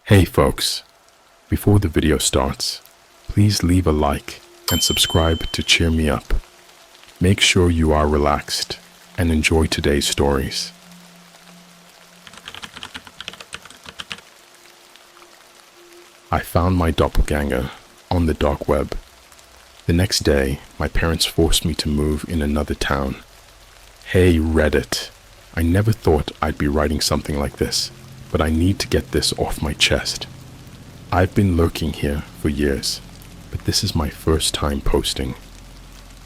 Hey folks, before the video starts, please leave a like and subscribe to cheer me up. Make sure you are relaxed and enjoy today's stories. I found my doppelganger on the dark web. The next day, my parents forced me to move in another town. Hey Reddit, I never thought I'd be writing something like this, but I need to get this off my chest. I've been lurking here for years, but this is my first time posting.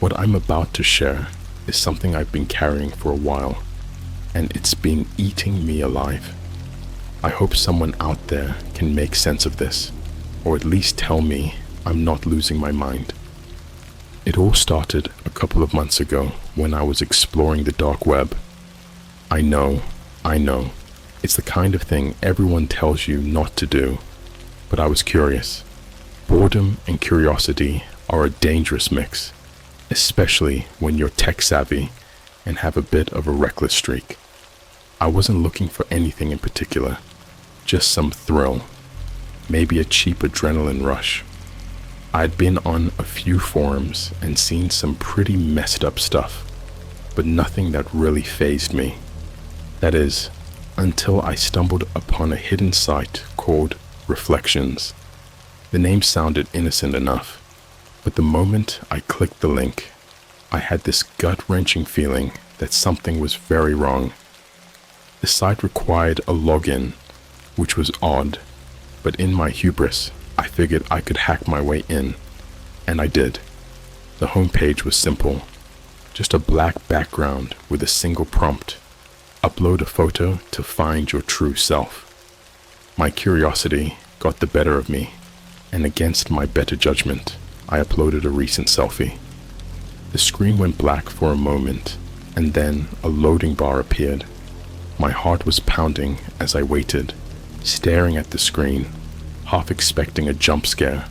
What I'm about to share is something I've been carrying for a while, and it's been eating me alive. I hope someone out there can make sense of this, or at least tell me I'm not losing my mind. It all started a couple of months ago when I was exploring the dark web. I know. It's the kind of thing everyone tells you not to do, but I was curious. Boredom and curiosity are a dangerous mix, especially when you're tech savvy and have a bit of a reckless streak. I wasn't looking for anything in particular, just some thrill, maybe a cheap adrenaline rush. I'd been on a few forums and seen some pretty messed up stuff, but nothing that really fazed me. That is, until I stumbled upon a hidden site called Reflections. The name sounded innocent enough, but the moment I clicked the link, I had this gut-wrenching feeling that something was very wrong. The site required a login, which was odd, but in my hubris, I figured I could hack my way in, and I did. The homepage was simple, just a black background with a single prompt. Upload a photo to find your true self. My curiosity got the better of me, and against my better judgment, I uploaded a recent selfie. The screen went black for a moment, and then a loading bar appeared. My heart was pounding as I waited, staring at the screen, half expecting a jump scare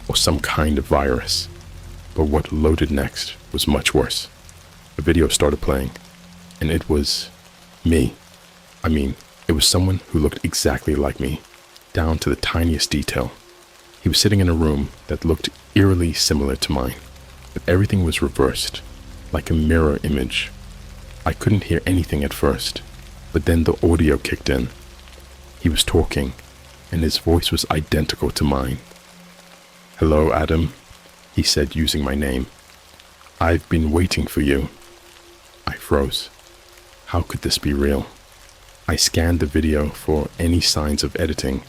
or some kind of virus. But what loaded next was much worse. A video started playing, and it was me. It was someone who looked exactly like me, down to the tiniest detail. He was sitting in a room that looked eerily similar to mine, but everything was reversed, like a mirror image. I couldn't hear anything at first, but then the audio kicked in. He was talking, and his voice was identical to mine. "Hello, Adam," he said using my name. "I've been waiting for you." I froze. How could this be real? I scanned the video for any signs of editing,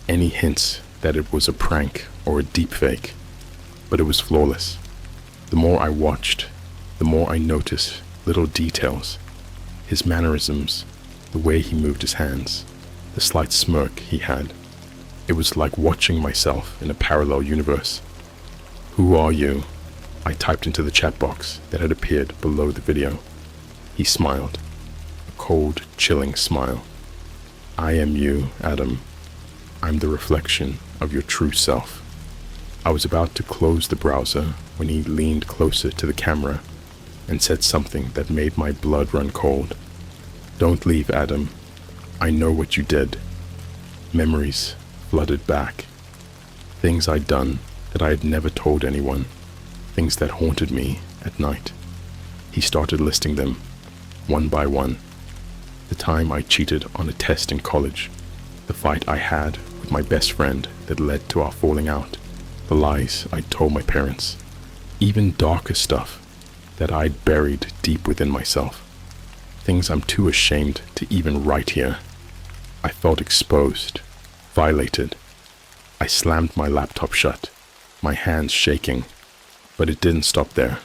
any hints that it was a prank or a deepfake, but it was flawless. The more I watched, the more I noticed little details. His mannerisms, the way he moved his hands, the slight smirk he had. It was like watching myself in a parallel universe. "Who are you?" I typed into the chat box that had appeared below the video. He smiled, a cold, chilling smile. "I am you, Adam. I'm the reflection of your true self." I was about to close the browser when he leaned closer to the camera and said something that made my blood run cold. "Don't leave, Adam. I know what you did." Memories flooded back. Things I'd done that I had never told anyone. Things that haunted me at night. He started listing them, one by one. The time I cheated on a test in college, the fight I had with my best friend that led to our falling out, the lies I told my parents, even darker stuff that I'd buried deep within myself. Things I'm too ashamed to even write here. I felt exposed, violated. I slammed my laptop shut, my hands shaking, but it didn't stop there.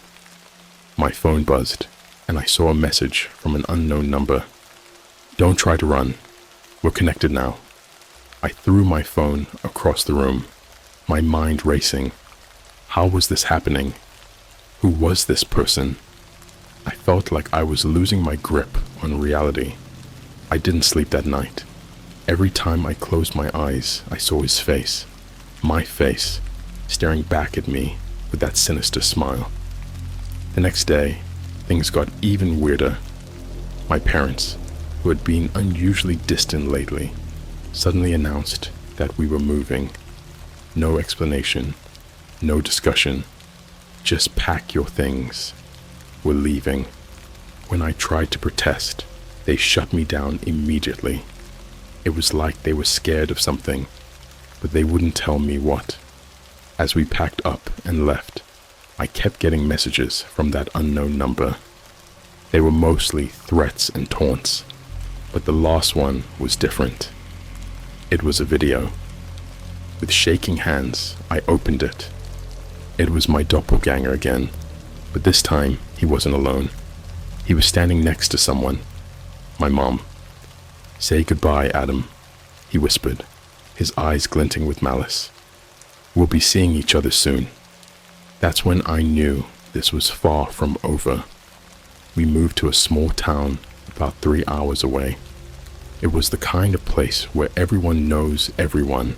My phone buzzed, and I saw a message from an unknown number. "Don't try to run. We're connected now." I threw my phone across the room, my mind racing. How was this happening? Who was this person? I felt like I was losing my grip on reality. I didn't sleep that night. Every time I closed my eyes, I saw his face, my face, staring back at me with that sinister smile. The next day, things got even weirder. My parents, who had been unusually distant lately, suddenly announced that we were moving. No explanation, no discussion. Just pack your things. We're leaving. When I tried to protest, they shut me down immediately. It was like they were scared of something, but they wouldn't tell me what. As we packed up and left, I kept getting messages from that unknown number. They were mostly threats and taunts, but the last one was different. It was a video. With shaking hands, I opened it. It was my doppelganger again, but this time he wasn't alone. He was standing next to someone, my mom. "Say goodbye, Adam," he whispered, his eyes glinting with malice. "We'll be seeing each other soon." That's when I knew this was far from over. We moved to a small town about 3 hours away. It was the kind of place where everyone knows everyone,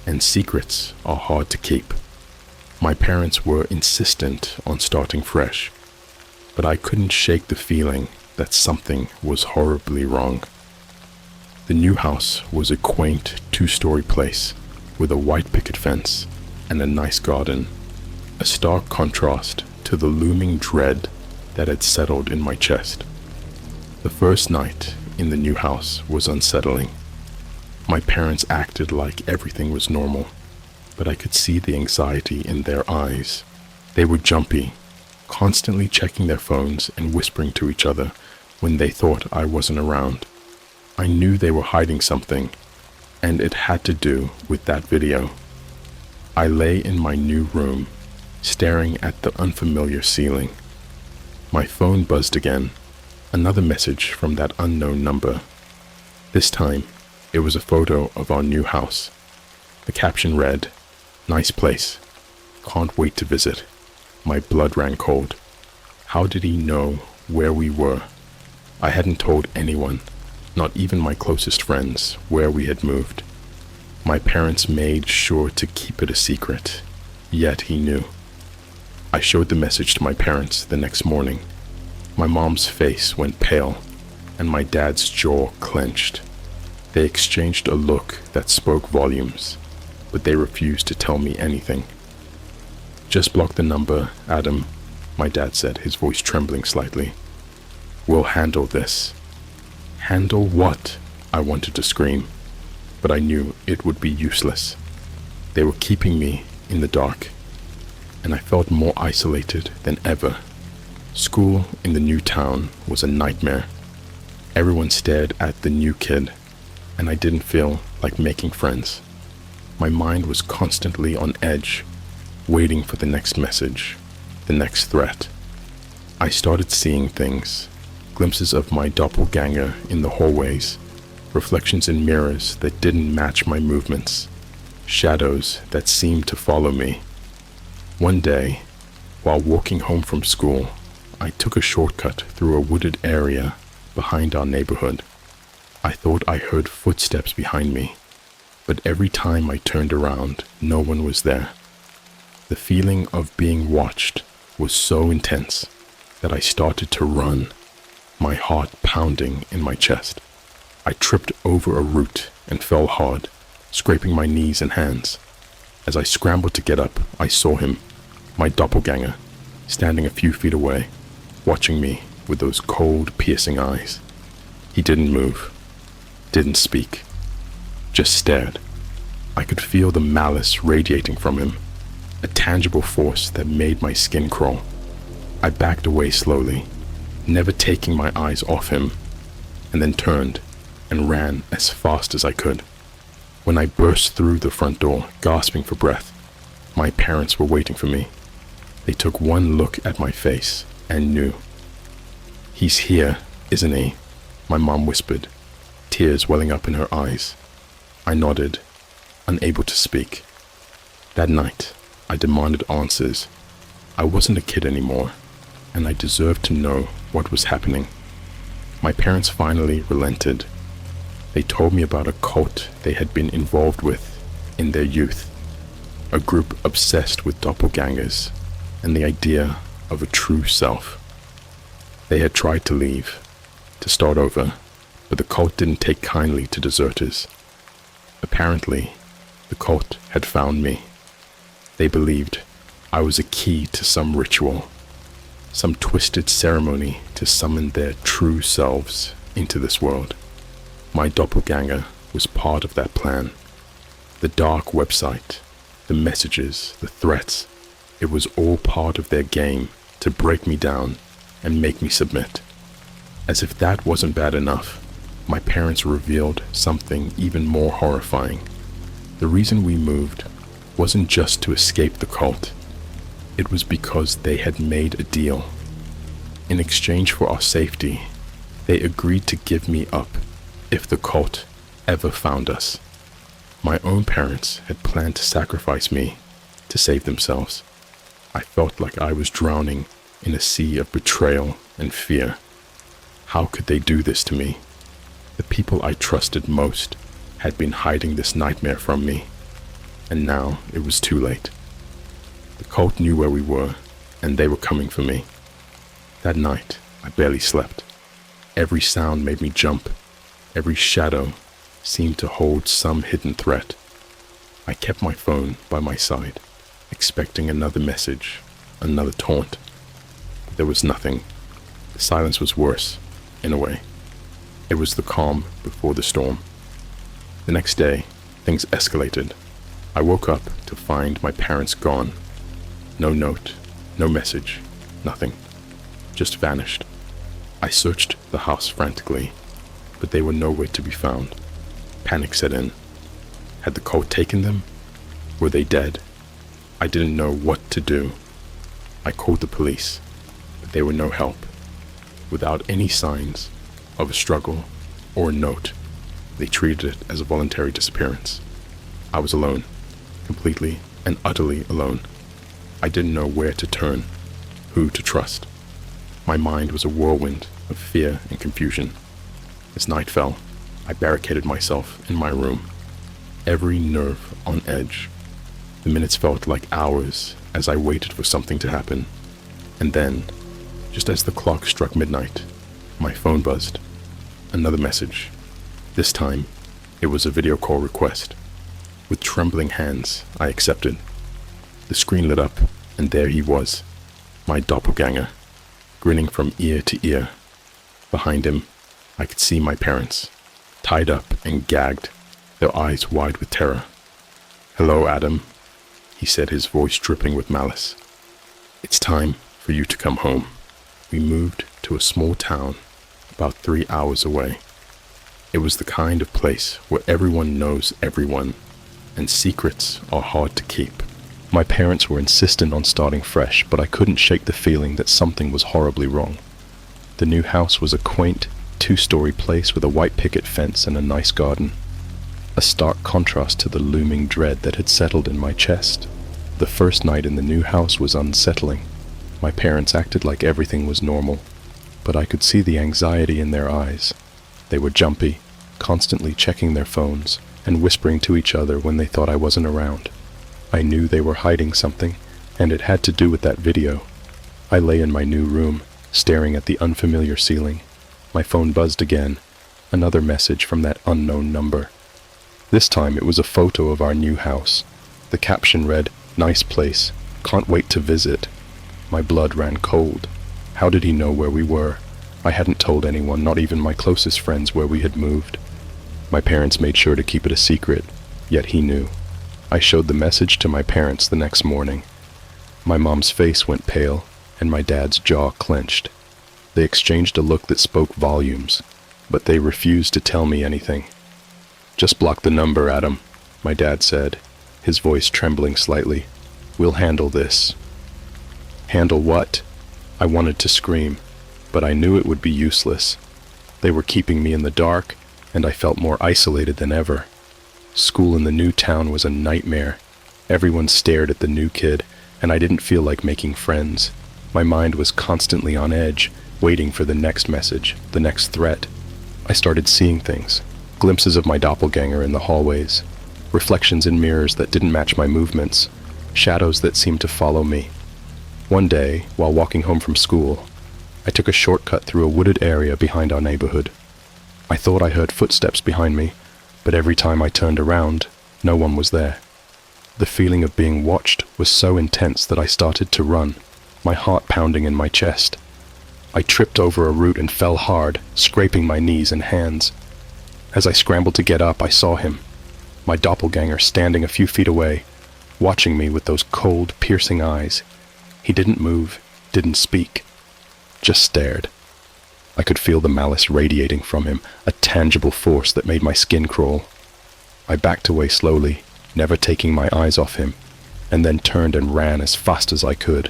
and secrets are hard to keep. My parents were insistent on starting fresh, but I couldn't shake the feeling that something was horribly wrong. The new house was a quaint 2-story place with a white picket fence and a nice garden, a stark contrast to the looming dread that had settled in my chest. The first night in the new house was unsettling. My parents acted like everything was normal, but I could see the anxiety in their eyes. They were jumpy, constantly checking their phones and whispering to each other when they thought I wasn't around. I knew they were hiding something, and it had to do with that video. I lay in my new room, staring at the unfamiliar ceiling. My phone buzzed again, another message from that unknown number. This time, it was a photo of our new house. The caption read, "Nice place. Can't wait to visit." My blood ran cold. How did he know where we were? I hadn't told anyone, not even my closest friends, where we had moved. My parents made sure to keep it a secret, yet he knew. I showed the message to my parents the next morning. My mom's face went pale, and my dad's jaw clenched. They exchanged a look that spoke volumes, but they refused to tell me anything. "Just block the number, Adam," my dad said, his voice trembling slightly. "We'll handle this." Handle what? I wanted to scream, but I knew it would be useless. They were keeping me in the dark, and I felt more isolated than ever. School in the new town was a nightmare. Everyone stared at the new kid, and I didn't feel like making friends. My mind was constantly on edge, waiting for the next message, the next threat. I started seeing things, glimpses of my doppelganger in the hallways, reflections in mirrors that didn't match my movements, shadows that seemed to follow me. One day, while walking home from school, I took a shortcut through a wooded area behind our neighborhood. I thought I heard footsteps behind me, but every time I turned around, no one was there. The feeling of being watched was so intense that I started to run, my heart pounding in my chest. I tripped over a root and fell hard, scraping my knees and hands. As I scrambled to get up, I saw him, my doppelganger, standing a few feet away, watching me with those cold, piercing eyes. He didn't move, didn't speak, just stared. I could feel the malice radiating from him, a tangible force that made my skin crawl. I backed away slowly, never taking my eyes off him, and then turned and ran as fast as I could. When I burst through the front door, gasping for breath, my parents were waiting for me. They took one look at my face and knew. "He's here, isn't he?" my mom whispered, tears welling up in her eyes. I nodded, unable to speak. That night, I demanded answers. I wasn't a kid anymore, and I deserved to know what was happening. My parents finally relented. They told me about a cult they had been involved with in their youth, a group obsessed with doppelgangers and the idea of a true self. They had tried to leave, to start over, but the cult didn't take kindly to deserters. Apparently, The cult had found me. They believed I was a key to some ritual, some twisted ceremony to summon their true selves into this world. My doppelganger was part of that plan. The dark website, the messages, the threats, it was all part of their game to break me down and make me submit. As if that wasn't bad enough, my parents revealed something even more horrifying. The reason we moved wasn't just to escape the cult. It was because they had made a deal. In exchange for our safety, they agreed to give me up if the cult ever found us. My own parents had planned to sacrifice me to save themselves. I felt like I was drowning in a sea of betrayal and fear. How could they do this to me? The people I trusted most had been hiding this nightmare from me, and now it was too late. The cult knew where we were, and they were coming for me. That night, I barely slept. Every sound made me jump. Every shadow seemed to hold some hidden threat. I kept my phone by my side, expecting another message, another taunt. But there was nothing. The silence was worse, in a way. It was the calm before the storm. The next day, things escalated. I woke up to find my parents gone. No note, no message, nothing. Just vanished. I searched the house frantically, but they were nowhere to be found. Panic set in. Had the cult taken them? Were they dead? I didn't know what to do. I called the police, but they were no help. Without any signs of a struggle or a note, they treated it as a voluntary disappearance. I was alone, completely and utterly alone. I didn't know where to turn, who to trust. My mind was a whirlwind of fear and confusion. As night fell, I barricaded myself in my room, every nerve on edge. The minutes felt like hours as I waited for something to happen. And then, just as the clock struck midnight, my phone buzzed. Another message. This time, it was a video call request. With trembling hands, I accepted. The screen lit up, and there he was, my doppelganger, grinning from ear to ear. Behind him, I could see my parents, tied up and gagged, their eyes wide with terror. "Hello, Adam," he said, his voice dripping with malice. "It's time for you to come home." We moved to a small town about 3 hours away. It was the kind of place where everyone knows everyone, and secrets are hard to keep. My parents were insistent on starting fresh, but I couldn't shake the feeling that something was horribly wrong. The new house was a quaint, 2-story place with a white picket fence and a nice garden. A stark contrast to the looming dread that had settled in my chest. The first night in the new house was unsettling. My parents acted like everything was normal, but I could see the anxiety in their eyes. They were jumpy, constantly checking their phones and whispering to each other when they thought I wasn't around. I knew they were hiding something, and it had to do with that video. I lay in my new room, staring at the unfamiliar ceiling. My phone buzzed again, another message from that unknown number. This time it was a photo of our new house. The caption read, "Nice place, can't wait to visit." My blood ran cold. How did he know where we were? I hadn't told anyone, not even my closest friends, where we had moved. My parents made sure to keep it a secret, yet he knew. I showed the message to my parents the next morning. My mom's face went pale, and my dad's jaw clenched. They exchanged a look that spoke volumes, but they refused to tell me anything. "Just block the number, Adam," my dad said, his voice trembling slightly. "We'll handle this." Handle what? I wanted to scream, but I knew it would be useless. They were keeping me in the dark, and I felt more isolated than ever. School in the new town was a nightmare. Everyone stared at the new kid, and I didn't feel like making friends. My mind was constantly on edge, waiting for the next message, the next threat. I started seeing things, glimpses of my doppelganger in the hallways, reflections in mirrors that didn't match my movements, shadows that seemed to follow me. One day, while walking home from school, I took a shortcut through a wooded area behind our neighborhood. I thought I heard footsteps behind me, but every time I turned around, No one was there. The feeling of being watched was so intense that I started to run, my heart pounding in my chest. I tripped over a root and fell hard, scraping my knees and hands. As I scrambled to get up, I saw him, my doppelganger, standing a few feet away, watching me with those cold, piercing eyes. He didn't move, didn't speak, just stared. I could feel the malice radiating from him, a tangible force that made my skin crawl. I backed away slowly, never taking my eyes off him, and then turned and ran as fast as I could.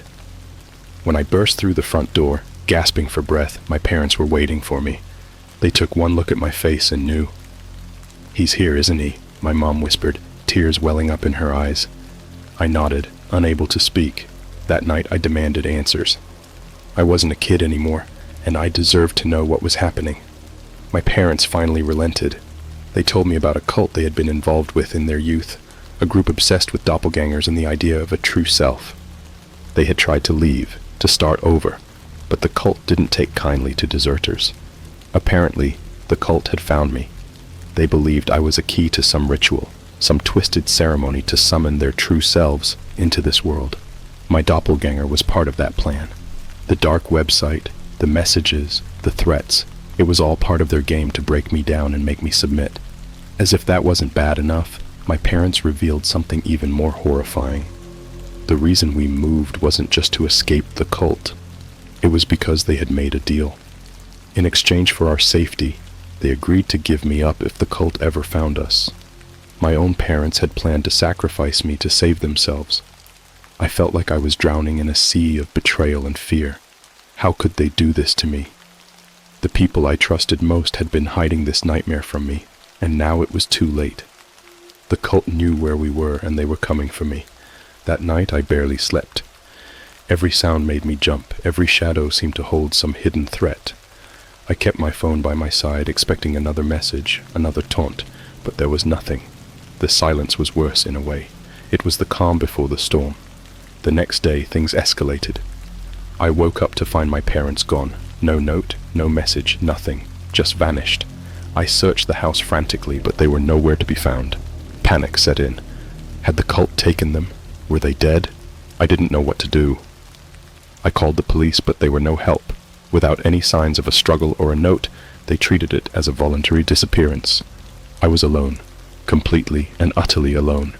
When I burst through the front door, gasping for breath, my parents were waiting for me. They took one look at my face and knew. "He's here, isn't he?" my mom whispered, tears welling up in her eyes. I nodded, unable to speak. That night I demanded answers. I wasn't a kid anymore, and I deserved to know what was happening. My parents finally relented. They told me about a cult they had been involved with in their youth, a group obsessed with doppelgangers and the idea of a true self. They had tried to leave, to start over, but the cult didn't take kindly to deserters. Apparently, the cult had found me. They believed I was a key to some ritual, some twisted ceremony to summon their true selves into this world. My doppelganger was part of that plan. The dark website, the messages, the threats, it was all part of their game to break me down and make me submit. As if that wasn't bad enough, my parents revealed something even more horrifying. The reason we moved wasn't just to escape the cult. It was because they had made a deal. In exchange for our safety, they agreed to give me up if the cult ever found us. My own parents had planned to sacrifice me to save themselves. I felt like I was drowning in a sea of betrayal and fear. How could they do this to me? The people I trusted most had been hiding this nightmare from me, and now it was too late. The cult knew where we were, and they were coming for me. That night I barely slept. Every sound made me jump. Every shadow seemed to hold some hidden threat. I kept my phone by my side, expecting another message, another taunt, but there was nothing. The silence was worse in a way. It was the calm before the storm. The next day, things escalated. I woke up to find my parents gone. No note, no message, nothing. Just vanished. I searched the house frantically, but they were nowhere to be found. Panic set in. Had the cult taken them? Were they dead? I didn't know what to do. I called the police, but they were no help. Without any signs of a struggle or a note, they treated it as a voluntary disappearance. I was alone, completely and utterly alone.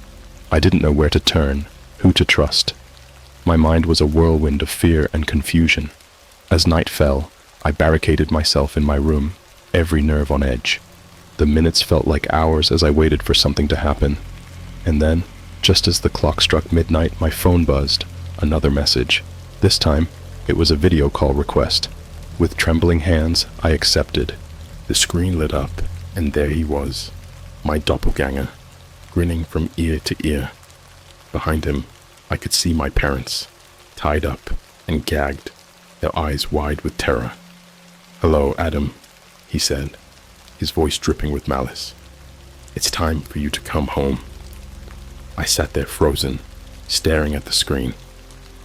I didn't know where to turn, who to trust. My mind was a whirlwind of fear and confusion. As night fell, I barricaded myself in my room, every nerve on edge. The minutes felt like hours as I waited for something to happen. And then, just as the clock struck midnight, my phone buzzed. Another message. This time, it was a video call request. With trembling hands, I accepted. The screen lit up, and there he was, my doppelganger, grinning from ear to ear. Behind him, I could see my parents, tied up and gagged, their eyes wide with terror. "Hello, Adam," he said, his voice dripping with malice. "It's time for you to come home." I sat there frozen, staring at the screen.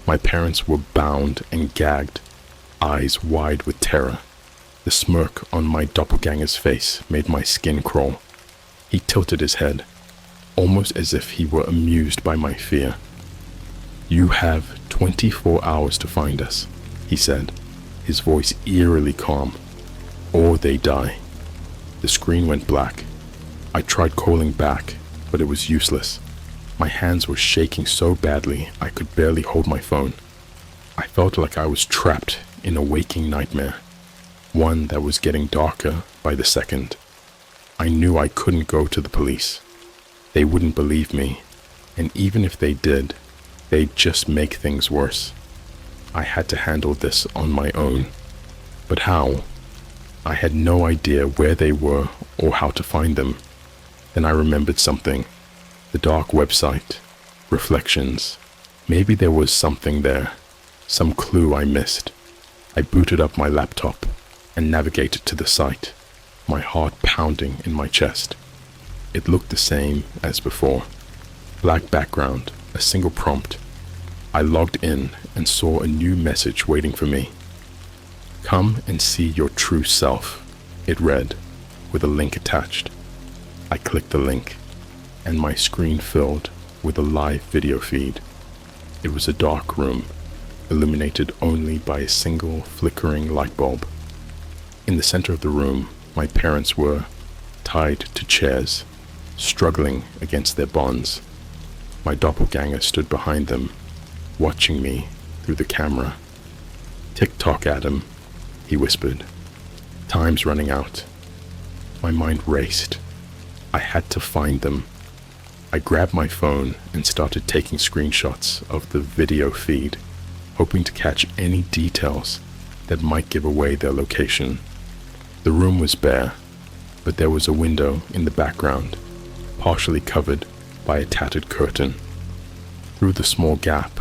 My parents were bound and gagged, eyes wide with terror. The smirk on my doppelganger's face made my skin crawl. He tilted his head, almost as if he were amused by my fear. "You have 24 hours to find us," he said, his voice eerily calm. "Or they die." The screen went black. I tried calling back, but it was useless. My hands were shaking so badly I could barely hold my phone. I felt like I was trapped in a waking nightmare, one that was getting darker by the second. I knew I couldn't go to the police. They wouldn't believe me, and even if they did, they'd just make things worse. I had to handle this on my own. But how? I had no idea where they were or how to find them. Then I remembered something. The dark website. Reflections. Maybe there was something there. Some clue I missed. I booted up my laptop and navigated to the site, my heart pounding in my chest. It looked the same as before. Black background, a single prompt. I logged in and saw a new message waiting for me. "Come and see your true self," it read, with a link attached. I clicked the link. and my screen filled with a live video feed. It was a dark room, illuminated only by a single flickering light bulb. In the center of the room, my parents were tied to chairs, struggling against their bonds. My doppelganger stood behind them, watching me through the camera. "Tick-tock, Adam," he whispered. "Time's running out." My mind raced. I had to find them. I grabbed my phone and started taking screenshots of the video feed, hoping to catch any details that might give away their location. The room was bare, but there was a window in the background, partially covered by a tattered curtain. Through the small gap,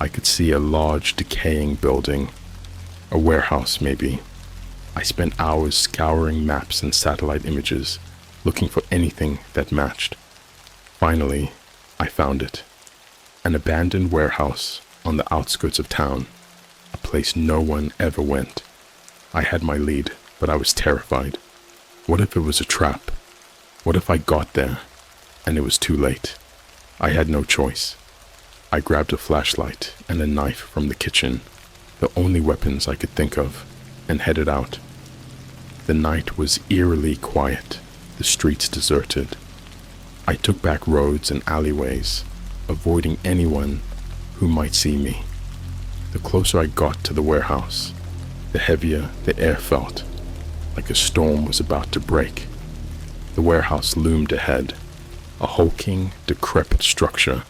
I could see a large decaying building, a warehouse maybe. I spent hours scouring maps and satellite images, looking for anything that matched. Finally, I found it. An abandoned warehouse on the outskirts of town, a place no one ever went. I had my lead, but I was terrified. What if it was a trap? What if I got there and it was too late? I had no choice. I grabbed a flashlight and a knife from the kitchen, the only weapons I could think of, and headed out. The night was eerily quiet, the streets deserted. I took back roads and alleyways, avoiding anyone who might see me. The closer I got to the warehouse, the heavier the air felt, like a storm was about to break. The warehouse loomed ahead, a hulking, decrepit structure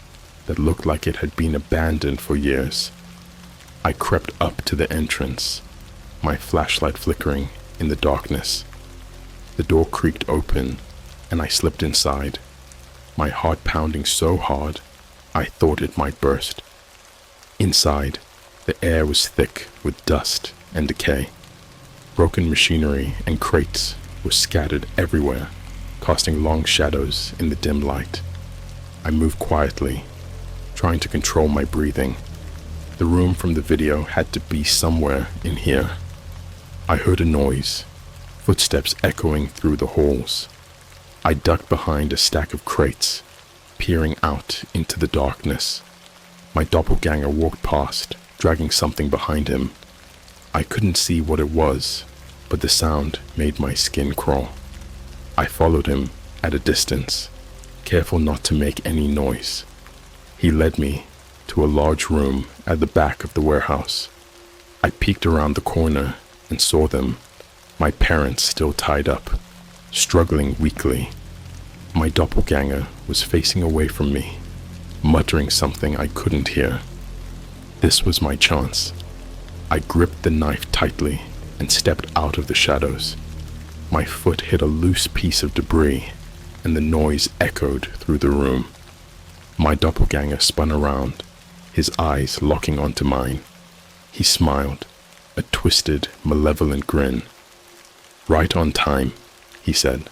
that looked like it had been abandoned for years. I crept up to the entrance, my flashlight flickering in the darkness. The door creaked open, and I slipped inside, my heart pounding so hard I thought it might burst. Inside, the air was thick with dust and decay. Broken machinery and crates were scattered everywhere, casting long shadows in the dim light. I moved quietly, trying to control my breathing. The room from the video had to be somewhere in here. I heard a noise, footsteps echoing through the halls. I ducked behind a stack of crates, peering out into the darkness. My doppelganger walked past, dragging something behind him. I couldn't see what it was, but the sound made my skin crawl. I followed him at a distance, careful not to make any noise. He led me to a large room at the back of the warehouse. I peeked around the corner and saw them, my parents still tied up, struggling weakly. My doppelganger was facing away from me, muttering something I couldn't hear. This was my chance. I gripped the knife tightly and stepped out of the shadows. My foot hit a loose piece of debris, and the noise echoed through the room. My doppelganger spun around, his eyes locking onto mine. He smiled, a twisted, malevolent grin. "Right on time," he said.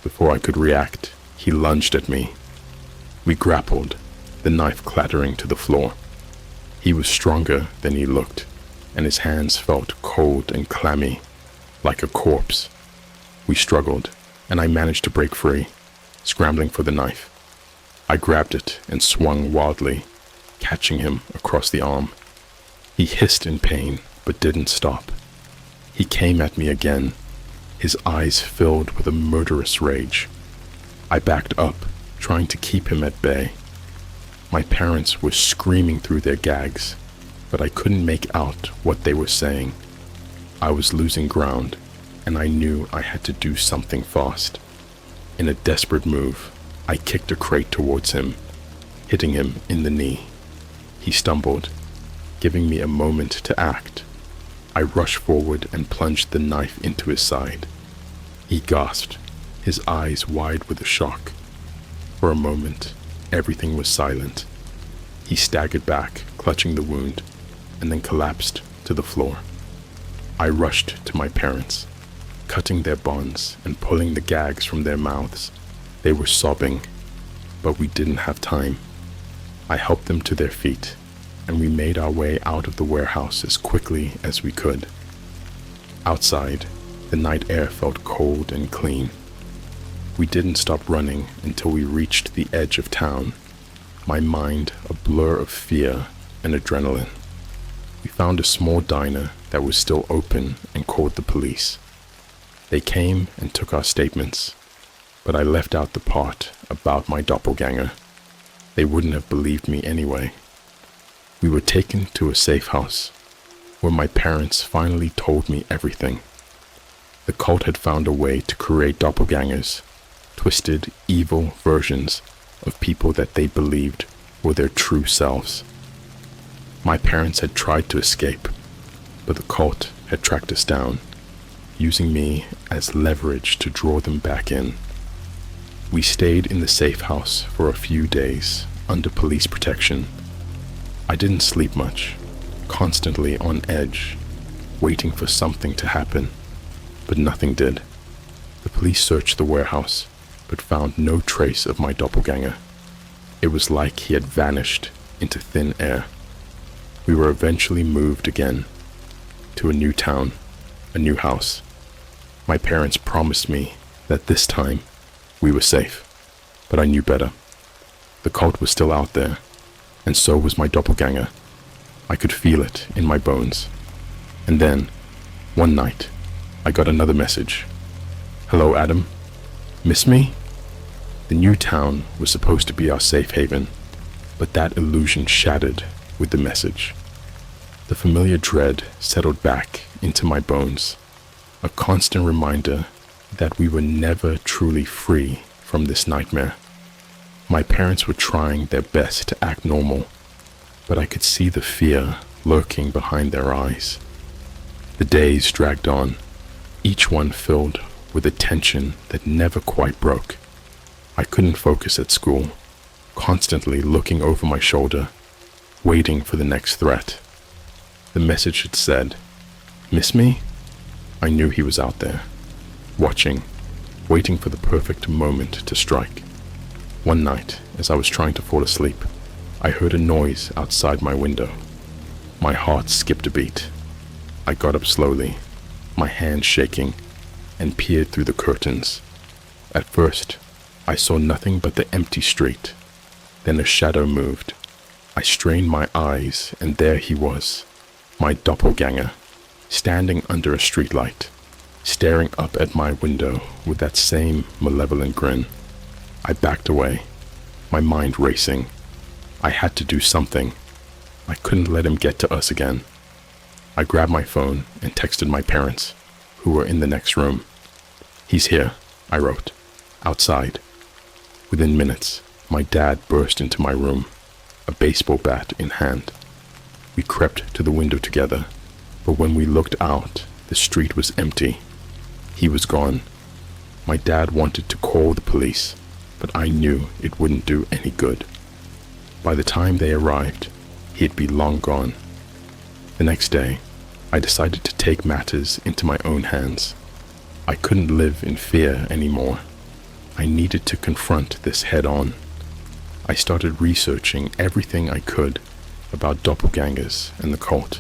Before I could react, he lunged at me. We grappled, the knife clattering to the floor. He was stronger than he looked, and his hands felt cold and clammy, like a corpse. We struggled, and I managed to break free, scrambling for the knife. I grabbed it and swung wildly, catching him across the arm. He hissed in pain, but didn't stop. He came at me again, his eyes filled with a murderous rage. I backed up, trying to keep him at bay. My parents were screaming through their gags, but I couldn't make out what they were saying. I was losing ground, and I knew I had to do something fast. In a desperate move, I kicked a crate towards him, hitting him in the knee. He stumbled, giving me a moment to act. I rushed forward and plunged the knife into his side. He gasped, his eyes wide with a shock. For a moment, everything was silent. He staggered back, clutching the wound, and then collapsed to the floor. I rushed to my parents, cutting their bonds and pulling the gags from their mouths. They were sobbing, but we didn't have time. I helped them to their feet, and we made our way out of the warehouse as quickly as we could. Outside, the night air felt cold and clean. We didn't stop running until we reached the edge of town, my mind a blur of fear and adrenaline. We found a small diner that was still open and called the police. They came and took our statements, but I left out the part about my doppelganger. They wouldn't have believed me anyway. We were taken to a safe house, where my parents finally told me everything. The cult had found a way to create doppelgangers, twisted, evil versions of people that they believed were their true selves. My parents had tried to escape, but the cult had tracked us down, using me as leverage to draw them back in. We stayed in the safe house for a few days under police protection. I didn't sleep much, constantly on edge, waiting for something to happen, but nothing did. The police searched the warehouse, but found no trace of my doppelganger. It was like he had vanished into thin air. We were eventually moved again to a new town, a new house. My parents promised me that this time we were safe, but I knew better. The cult was still out there, and so was my doppelganger. I could feel it in my bones. And then, one night, I got another message. "Hello, Adam. Miss me?" The new town was supposed to be our safe haven, but that illusion shattered with the message. The familiar dread settled back into my bones, a constant reminder that we were never truly free from this nightmare. My parents were trying their best to act normal, but I could see the fear lurking behind their eyes. The days dragged on, each one filled with a tension that never quite broke. I couldn't focus at school, constantly looking over my shoulder, waiting for the next threat. The message had said, "Miss me?" I knew he was out there, watching, waiting for the perfect moment to strike. One night, as I was trying to fall asleep, I heard a noise outside my window. My heart skipped a beat. I got up slowly, my hands shaking, and peered through the curtains. At first, I saw nothing but the empty street. Then a shadow moved. I strained my eyes, and there he was, my doppelganger, standing under a streetlight, staring up at my window with that same malevolent grin. I backed away, my mind racing. I had to do something. I couldn't let him get to us again. I grabbed my phone and texted my parents, who were in the next room. "He's here," I wrote, "outside." Within minutes, my dad burst into my room, a baseball bat in hand. We crept to the window together, but when we looked out, the street was empty. He was gone. My dad wanted to call the police, but I knew it wouldn't do any good. By the time they arrived, he'd be long gone. The next day, I decided to take matters into my own hands. I couldn't live in fear anymore. I needed to confront this head on. I started researching everything I could about doppelgangers and the cult.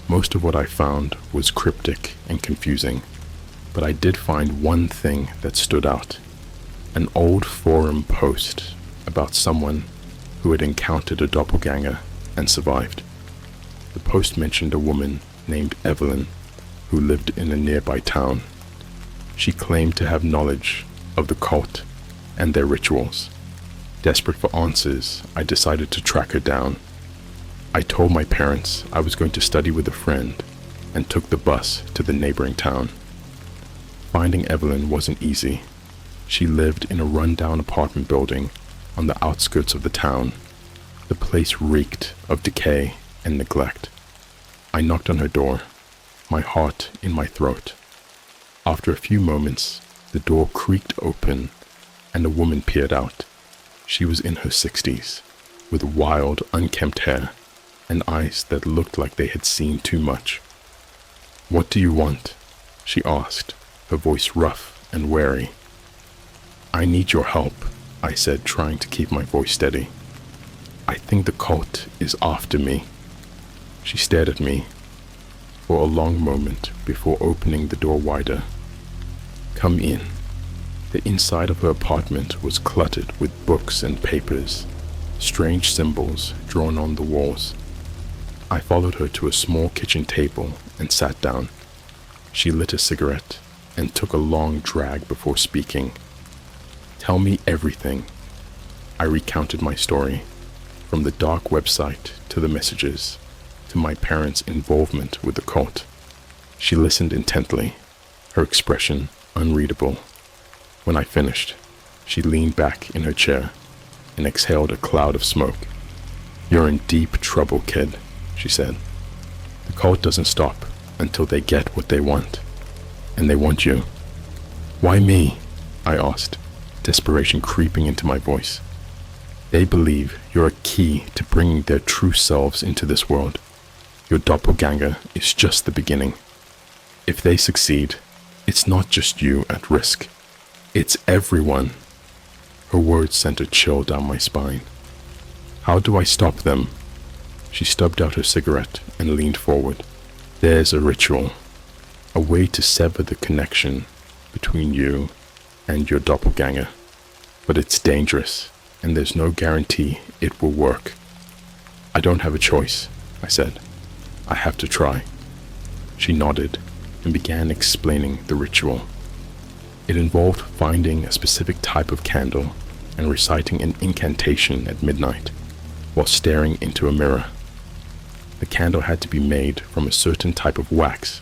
Most of what I found was cryptic and confusing, but I did find one thing that stood out: an old forum post about someone who had encountered a doppelganger and survived. The post mentioned a woman named Evelyn who lived in a nearby town. She claimed to have knowledge of the cult and their rituals. Desperate for answers, I decided to track her down. I told my parents I was going to study with a friend and took the bus to the neighboring town. Finding Evelyn wasn't easy. She lived in a rundown apartment building on the outskirts of the town. The place reeked of decay and neglect. I knocked on her door, my heart in my throat. After a few moments, the door creaked open and a woman peered out. She was in her 60s, with wild, unkempt hair and eyes that looked like they had seen too much. "What do you want?" she asked, her voice rough and wary. "I need your help," I said, trying to keep my voice steady. "I think the cult is after me." She stared at me for a long moment before opening the door wider. "Come in." The inside of her apartment was cluttered with books and papers, strange symbols drawn on the walls. I followed her to a small kitchen table and sat down. She lit a cigarette and took a long drag before speaking. "Tell me everything." I recounted my story, from the dark website to the messages, to my parents' involvement with the cult. She listened intently, her expression unreadable. When I finished, she leaned back in her chair and exhaled a cloud of smoke. "You're in deep trouble, kid," she said. "The cult doesn't stop until they get what they want, and they want you." "Why me?" I asked, desperation creeping into my voice. "They believe you're a key to bringing their true selves into this world. Your doppelganger is just the beginning. If they succeed, it's not just you at risk. It's everyone." Her words sent a chill down my spine. "How do I stop them?" She stubbed out her cigarette and leaned forward. "There's a ritual, a way to sever the connection between you and your doppelganger. But it's dangerous, and there's no guarantee it will work." "I don't have a choice," I said. "I have to try." She nodded and began explaining the ritual. It involved finding a specific type of candle and reciting an incantation at midnight while staring into a mirror. The candle had to be made from a certain type of wax,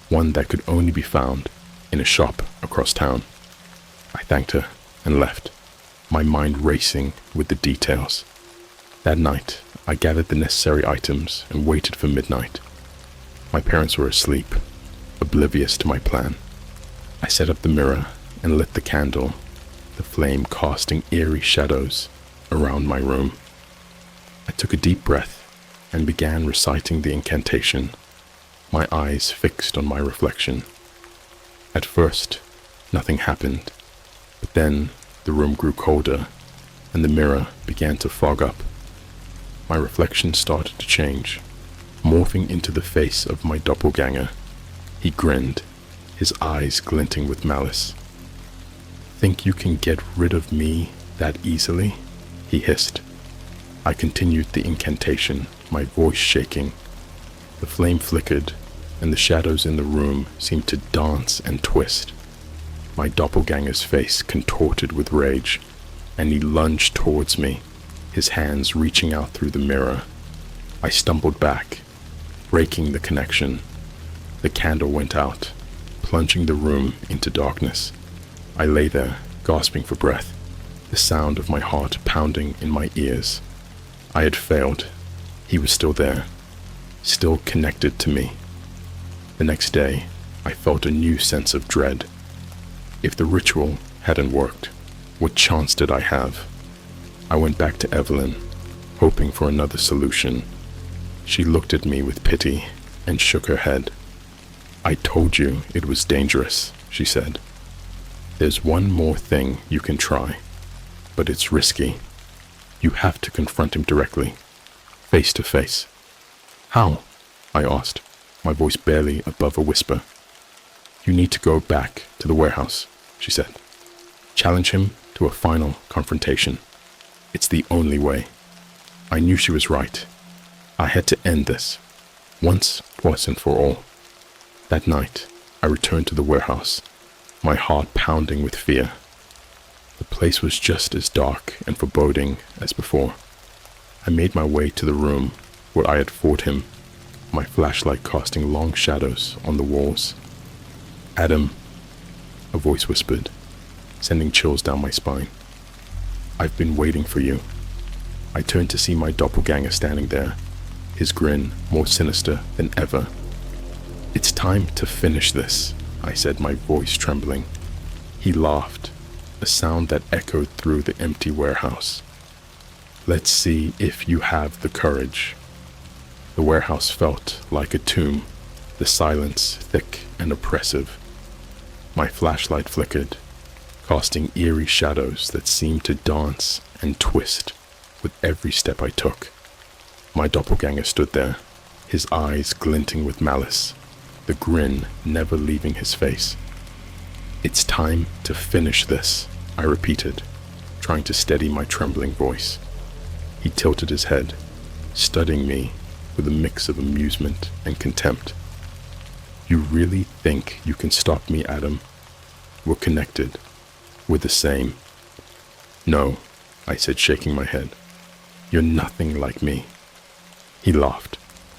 one that could only be found in a shop across town. I thanked her and left, my mind racing with the details. That night, I gathered the necessary items and waited for midnight. My parents were asleep, oblivious to my plan. I set up the mirror and lit the candle, the flame casting eerie shadows around my room. I took a deep breath and began reciting the incantation, my eyes fixed on my reflection. At first, nothing happened, but then the room grew colder and the mirror began to fog up. My reflection started to change, morphing into the face of my doppelganger. He grinned, his eyes glinting with malice. "Think you can get rid of me that easily?" he hissed. I continued the incantation, my voice shaking. The flame flickered, and the shadows in the room seemed to dance and twist. My doppelganger's face contorted with rage, and he lunged towards me, his hands reaching out through the mirror. I stumbled back, breaking the connection. The candle went out, plunging the room into darkness. I lay there, gasping for breath, the sound of my heart pounding in my ears. I had failed. He was still there, still connected to me. The next day, I felt a new sense of dread. If the ritual hadn't worked, what chance did I have? I went back to Evelyn, hoping for another solution. She looked at me with pity and shook her head. "I told you it was dangerous," she said. "There's one more thing you can try, but it's risky. You have to confront him directly, face to face." "How?" I asked, my voice barely above a whisper. "You need to go back to the warehouse," she said. "Challenge him to a final confrontation. It's the only way." I knew she was right. I had to end this, once and for all. That night, I returned to the warehouse, my heart pounding with fear. The place was just as dark and foreboding as before. I made my way to the room where I had fought him, my flashlight casting long shadows on the walls. "Adam," a voice whispered, sending chills down my spine. "I've been waiting for you." I turned to see my doppelganger standing there, his grin more sinister than ever. "It's time to finish this," I said, my voice trembling. He laughed, a sound that echoed through the empty warehouse. "Let's see if you have the courage." The warehouse felt like a tomb, the silence thick and oppressive. My flashlight flickered, casting eerie shadows that seemed to dance and twist with every step I took. My doppelganger stood there, his eyes glinting with malice, the grin never leaving his face. It's time to finish this, I repeated, trying to steady my trembling voice. He tilted his head, studying me with a mix of amusement and contempt. You really think you can stop me, Adam? We're connected. We're the same. No, I said, shaking my head. You're nothing like me. He laughed,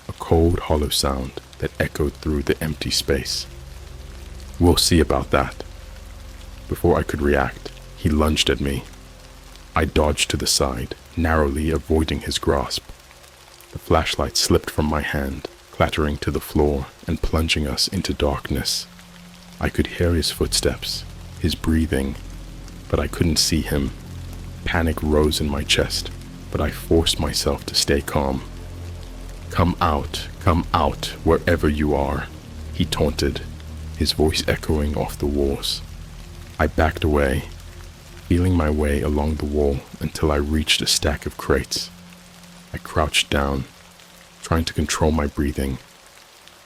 a cold, hollow sound that echoed through the empty space. We'll see about that. Before I could react, he lunged at me. I dodged to the side, narrowly avoiding his grasp. The flashlight slipped from my hand, clattering to the floor and plunging us into darkness. I could hear his footsteps, his breathing, but I couldn't see him. Panic rose in my chest, but I forced myself to stay calm. Come out, wherever you are, he taunted, his voice echoing off the walls. I backed away, feeling my way along the wall until I reached a stack of crates. I crouched down, trying to control my breathing.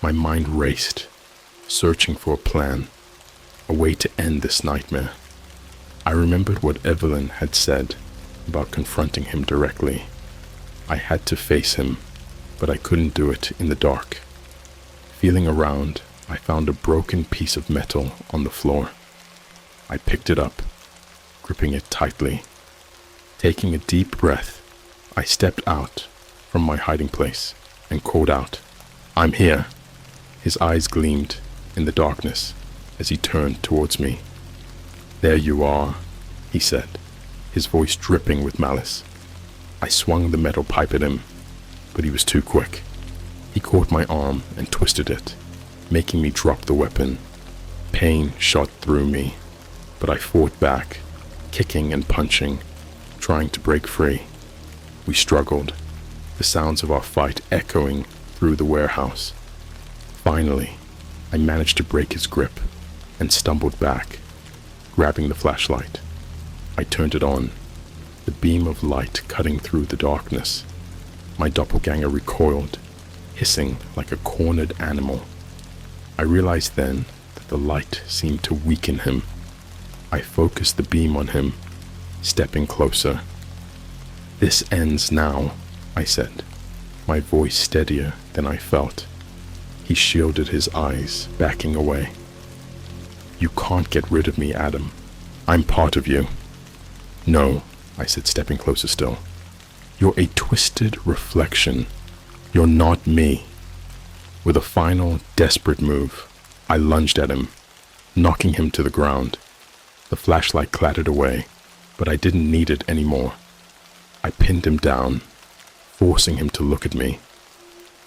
My mind raced, searching for a plan, a way to end this nightmare. I remembered what Evelyn had said about confronting him directly. I had to face him, but I couldn't do it in the dark. Feeling around, I found a broken piece of metal on the floor. I picked it up, gripping it tightly. Taking a deep breath, I stepped out from my hiding place and called out, "I'm here." His eyes gleamed in the darkness as he turned towards me. "There you are," he said, his voice dripping with malice. I swung the metal pipe at him, but he was too quick. He caught my arm and twisted it, making me drop the weapon. Pain shot through me, but I fought back, kicking and punching, trying to break free. We struggled, the sounds of our fight echoing through the warehouse. Finally, I managed to break his grip and stumbled back, grabbing the flashlight. I turned it on, the beam of light cutting through the darkness. My doppelganger recoiled, hissing like a cornered animal. I realized then that the light seemed to weaken him. I focused the beam on him, stepping closer. "This ends now," I said, my voice steadier than I felt. He shielded his eyes, backing away. "You can't get rid of me, Adam. I'm part of you." "No," I said, stepping closer still. "You're a twisted reflection. You're not me." With a final, desperate move, I lunged at him, knocking him to the ground. The flashlight clattered away, but I didn't need it anymore. I pinned him down, forcing him to look at me.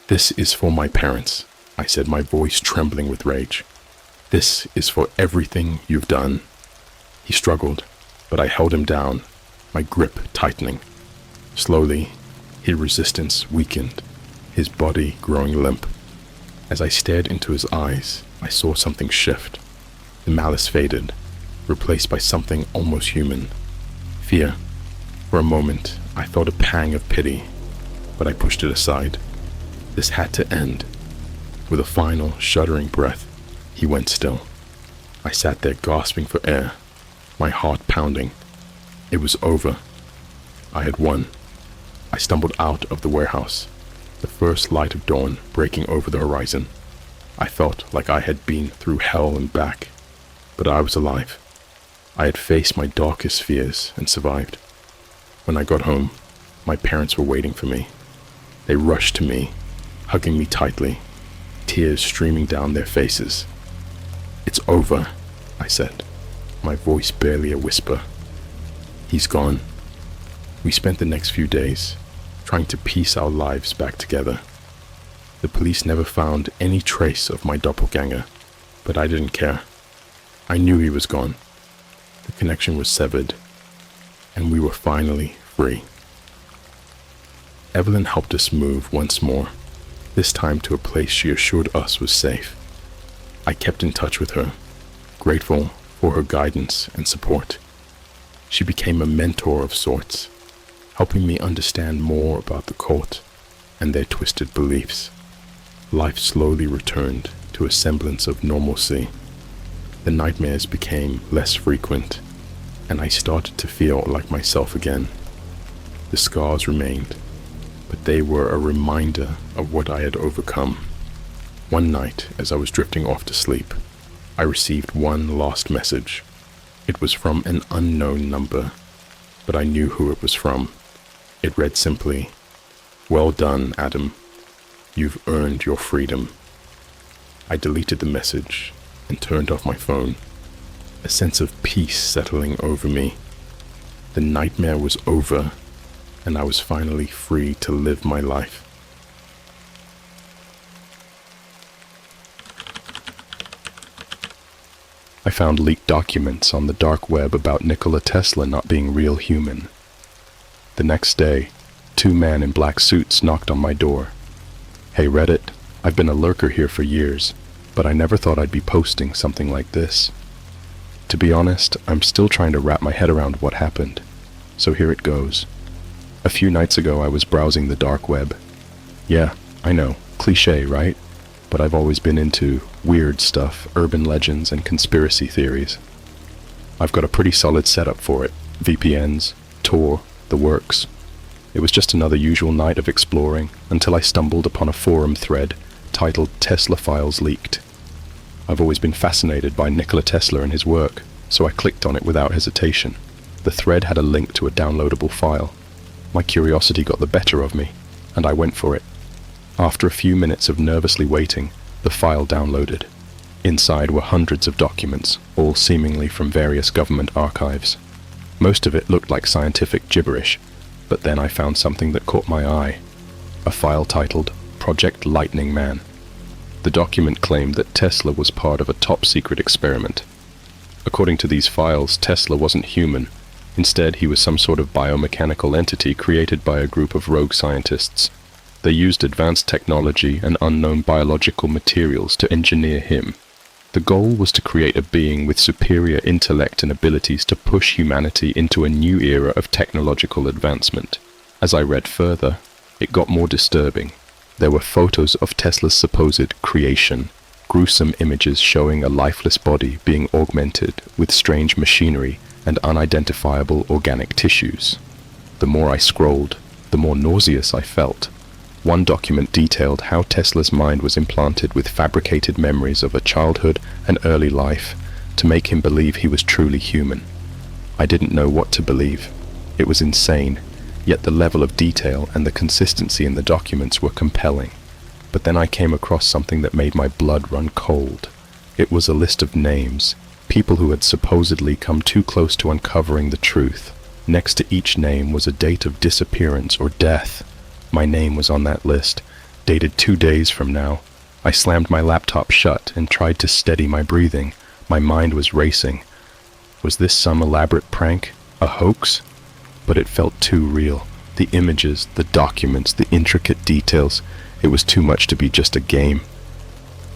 "This is for my parents," I said, my voice trembling with rage. "This is for everything you've done." He struggled, but I held him down, my grip tightening. Slowly, his resistance weakened, his body growing limp. As I stared into his eyes, I saw something shift. The malice faded, replaced by something almost human. Fear. For a moment, I felt a pang of pity, but I pushed it aside. This had to end. With a final, shuddering breath, he went still. I sat there gasping for air, my heart pounding. It was over. I had won. I stumbled out of the warehouse, the first light of dawn breaking over the horizon. I felt like I had been through hell and back, but I was alive. I had faced my darkest fears and survived. When I got home, my parents were waiting for me. They rushed to me, hugging me tightly, tears streaming down their faces. "It's over," I said, my voice barely a whisper. "He's gone." We spent the next few days trying to piece our lives back together. The police never found any trace of my doppelganger, but I didn't care. I knew he was gone. The connection was severed, and we were finally free. Evelyn helped us move once more, this time to a place she assured us was safe. I kept in touch with her, grateful for her guidance and support. She became a mentor of sorts, helping me understand more about the cult and their twisted beliefs. Life slowly returned to a semblance of normalcy. The nightmares became less frequent, and I started to feel like myself again. The scars remained, but they were a reminder of what I had overcome. One night, as I was drifting off to sleep, I received one last message. It was from an unknown number, but I knew who it was from. It read simply, "Well done, Adam. You've earned your freedom." I deleted the message and turned off my phone, a sense of peace settling over me. The nightmare was over, and I was finally free to live my life. I found leaked documents on the dark web about Nikola Tesla not being real human. The next day, 2 men in black suits knocked on my door. "Hey Reddit, I've been a lurker here for years, but I never thought I'd be posting something like this. To be honest, I'm still trying to wrap my head around what happened, so here it goes. A few nights ago I was browsing the dark web. Yeah, I know, cliché, right? But I've always been into weird stuff, urban legends and conspiracy theories. I've got a pretty solid setup for it. VPNs, Tor, the works. It was just another usual night of exploring until I stumbled upon a forum thread titled Tesla Files Leaked. I've always been fascinated by Nikola Tesla and his work, so I clicked on it without hesitation. The thread had a link to a downloadable file. My curiosity got the better of me, and I went for it. After a few minutes of nervously waiting, the file downloaded. Inside were hundreds of documents, all seemingly from various government archives. Most of it looked like scientific gibberish, but then I found something that caught my eye. A file titled Project Lightning Man. The document claimed that Tesla was part of a top-secret experiment. According to these files, Tesla wasn't human. Instead, he was some sort of biomechanical entity created by a group of rogue scientists. They used advanced technology and unknown biological materials to engineer him. The goal was to create a being with superior intellect and abilities to push humanity into a new era of technological advancement. As I read further, it got more disturbing. There were photos of Tesla's supposed creation, gruesome images showing a lifeless body being augmented with strange machinery and unidentifiable organic tissues. The more I scrolled, the more nauseous I felt. One document detailed how Tesla's mind was implanted with fabricated memories of a childhood and early life to make him believe he was truly human. I didn't know what to believe. It was insane, yet the level of detail and the consistency in the documents were compelling. But then I came across something that made my blood run cold. It was a list of names, people who had supposedly come too close to uncovering the truth. Next to each name was a date of disappearance or death. My name was on that list, dated 2 days from now. I slammed my laptop shut and tried to steady my breathing. My mind was racing. Was this some elaborate prank? A hoax? But it felt too real. The images, the documents, the intricate details. It was too much to be just a game.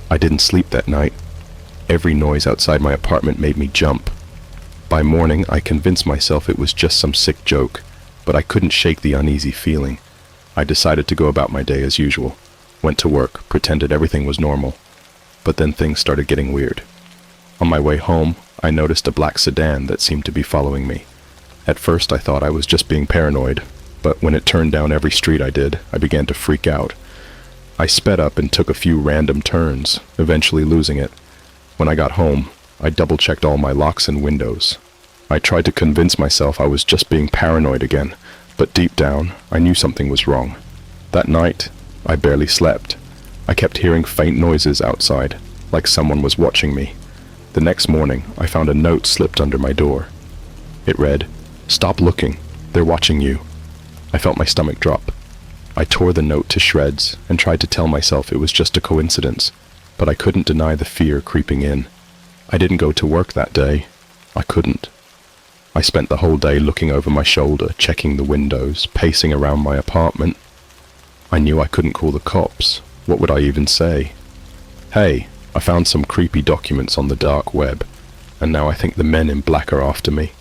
I didn't sleep that night. Every noise outside my apartment made me jump. By morning, I convinced myself it was just some sick joke, but I couldn't shake the uneasy feeling. I decided to go about my day as usual. Went to work, pretended everything was normal. But then things started getting weird. On my way home, I noticed a black sedan that seemed to be following me. At first I thought I was just being paranoid, but when it turned down every street I did, I began to freak out. I sped up and took a few random turns, eventually losing it. When I got home, I double-checked all my locks and windows. I tried to convince myself I was just being paranoid again, but deep down, I knew something was wrong. That night, I barely slept. I kept hearing faint noises outside, like someone was watching me. The next morning, I found a note slipped under my door. It read, "Stop looking. They're watching you." I felt my stomach drop. I tore the note to shreds and tried to tell myself it was just a coincidence, but I couldn't deny the fear creeping in. I didn't go to work that day. I couldn't. I spent the whole day looking over my shoulder, checking the windows, pacing around my apartment. I knew I couldn't call the cops. What would I even say? Hey, I found some creepy documents on the dark web, and now I think the men in black are after me.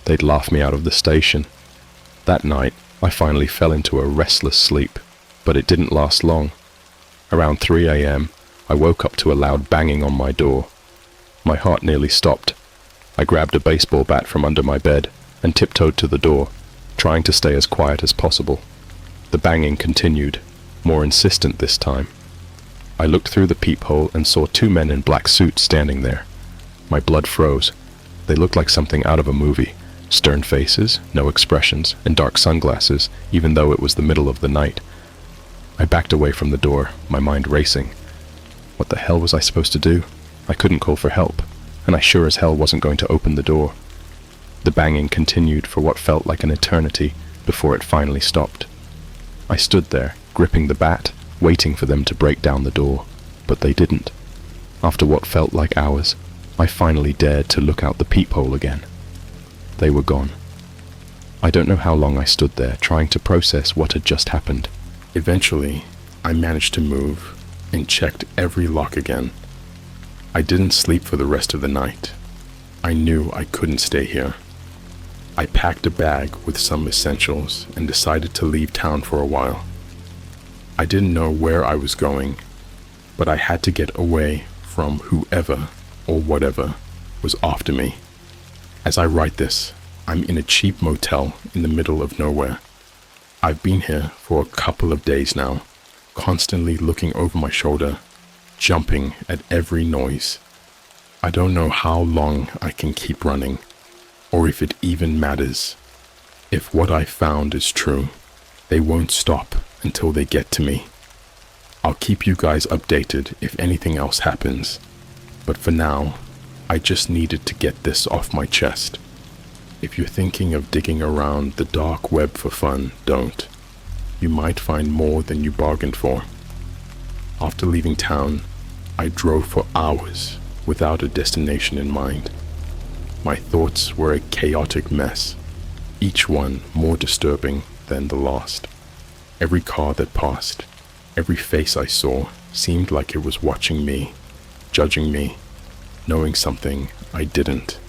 They'd laugh me out of the station. That night, I finally fell into a restless sleep, but it didn't last long. Around 3 a.m., I woke up to a loud banging on my door. My heart nearly stopped. I grabbed a baseball bat from under my bed and tiptoed to the door, trying to stay as quiet as possible. The banging continued, more insistent this time. I looked through the peephole and saw two men in black suits standing there. My blood froze. They looked like something out of a movie. Stern faces, no expressions, and dark sunglasses, even though it was the middle of the night. I backed away from the door, my mind racing. What the hell was I supposed to do? I couldn't call for help, and I sure as hell wasn't going to open the door. The banging continued for what felt like an eternity before it finally stopped. I stood there, gripping the bat, waiting for them to break down the door, but they didn't. After what felt like hours, I finally dared to look out the peephole again. They were gone. I don't know how long I stood there trying to process what had just happened. Eventually, I managed to move and checked every lock again. I didn't sleep for the rest of the night. I knew I couldn't stay here. I packed a bag with some essentials and decided to leave town for a while. I didn't know where I was going, but I had to get away from whoever or whatever was after me. As I write this, I'm in a cheap motel in the middle of nowhere. I've been here for a couple of days now, constantly looking over my shoulder, jumping at every noise. I don't know how long I can keep running, or if it even matters. If what I found is true, they won't stop until they get to me. I'll keep you guys updated if anything else happens, but for now, I just needed to get this off my chest. If you're thinking of digging around the dark web for fun, don't. You might find more than you bargained for. After leaving town, I drove for hours without a destination in mind. My thoughts were a chaotic mess, each one more disturbing than the last. Every car that passed, every face I saw seemed like it was watching me, judging me, knowing something I didn't.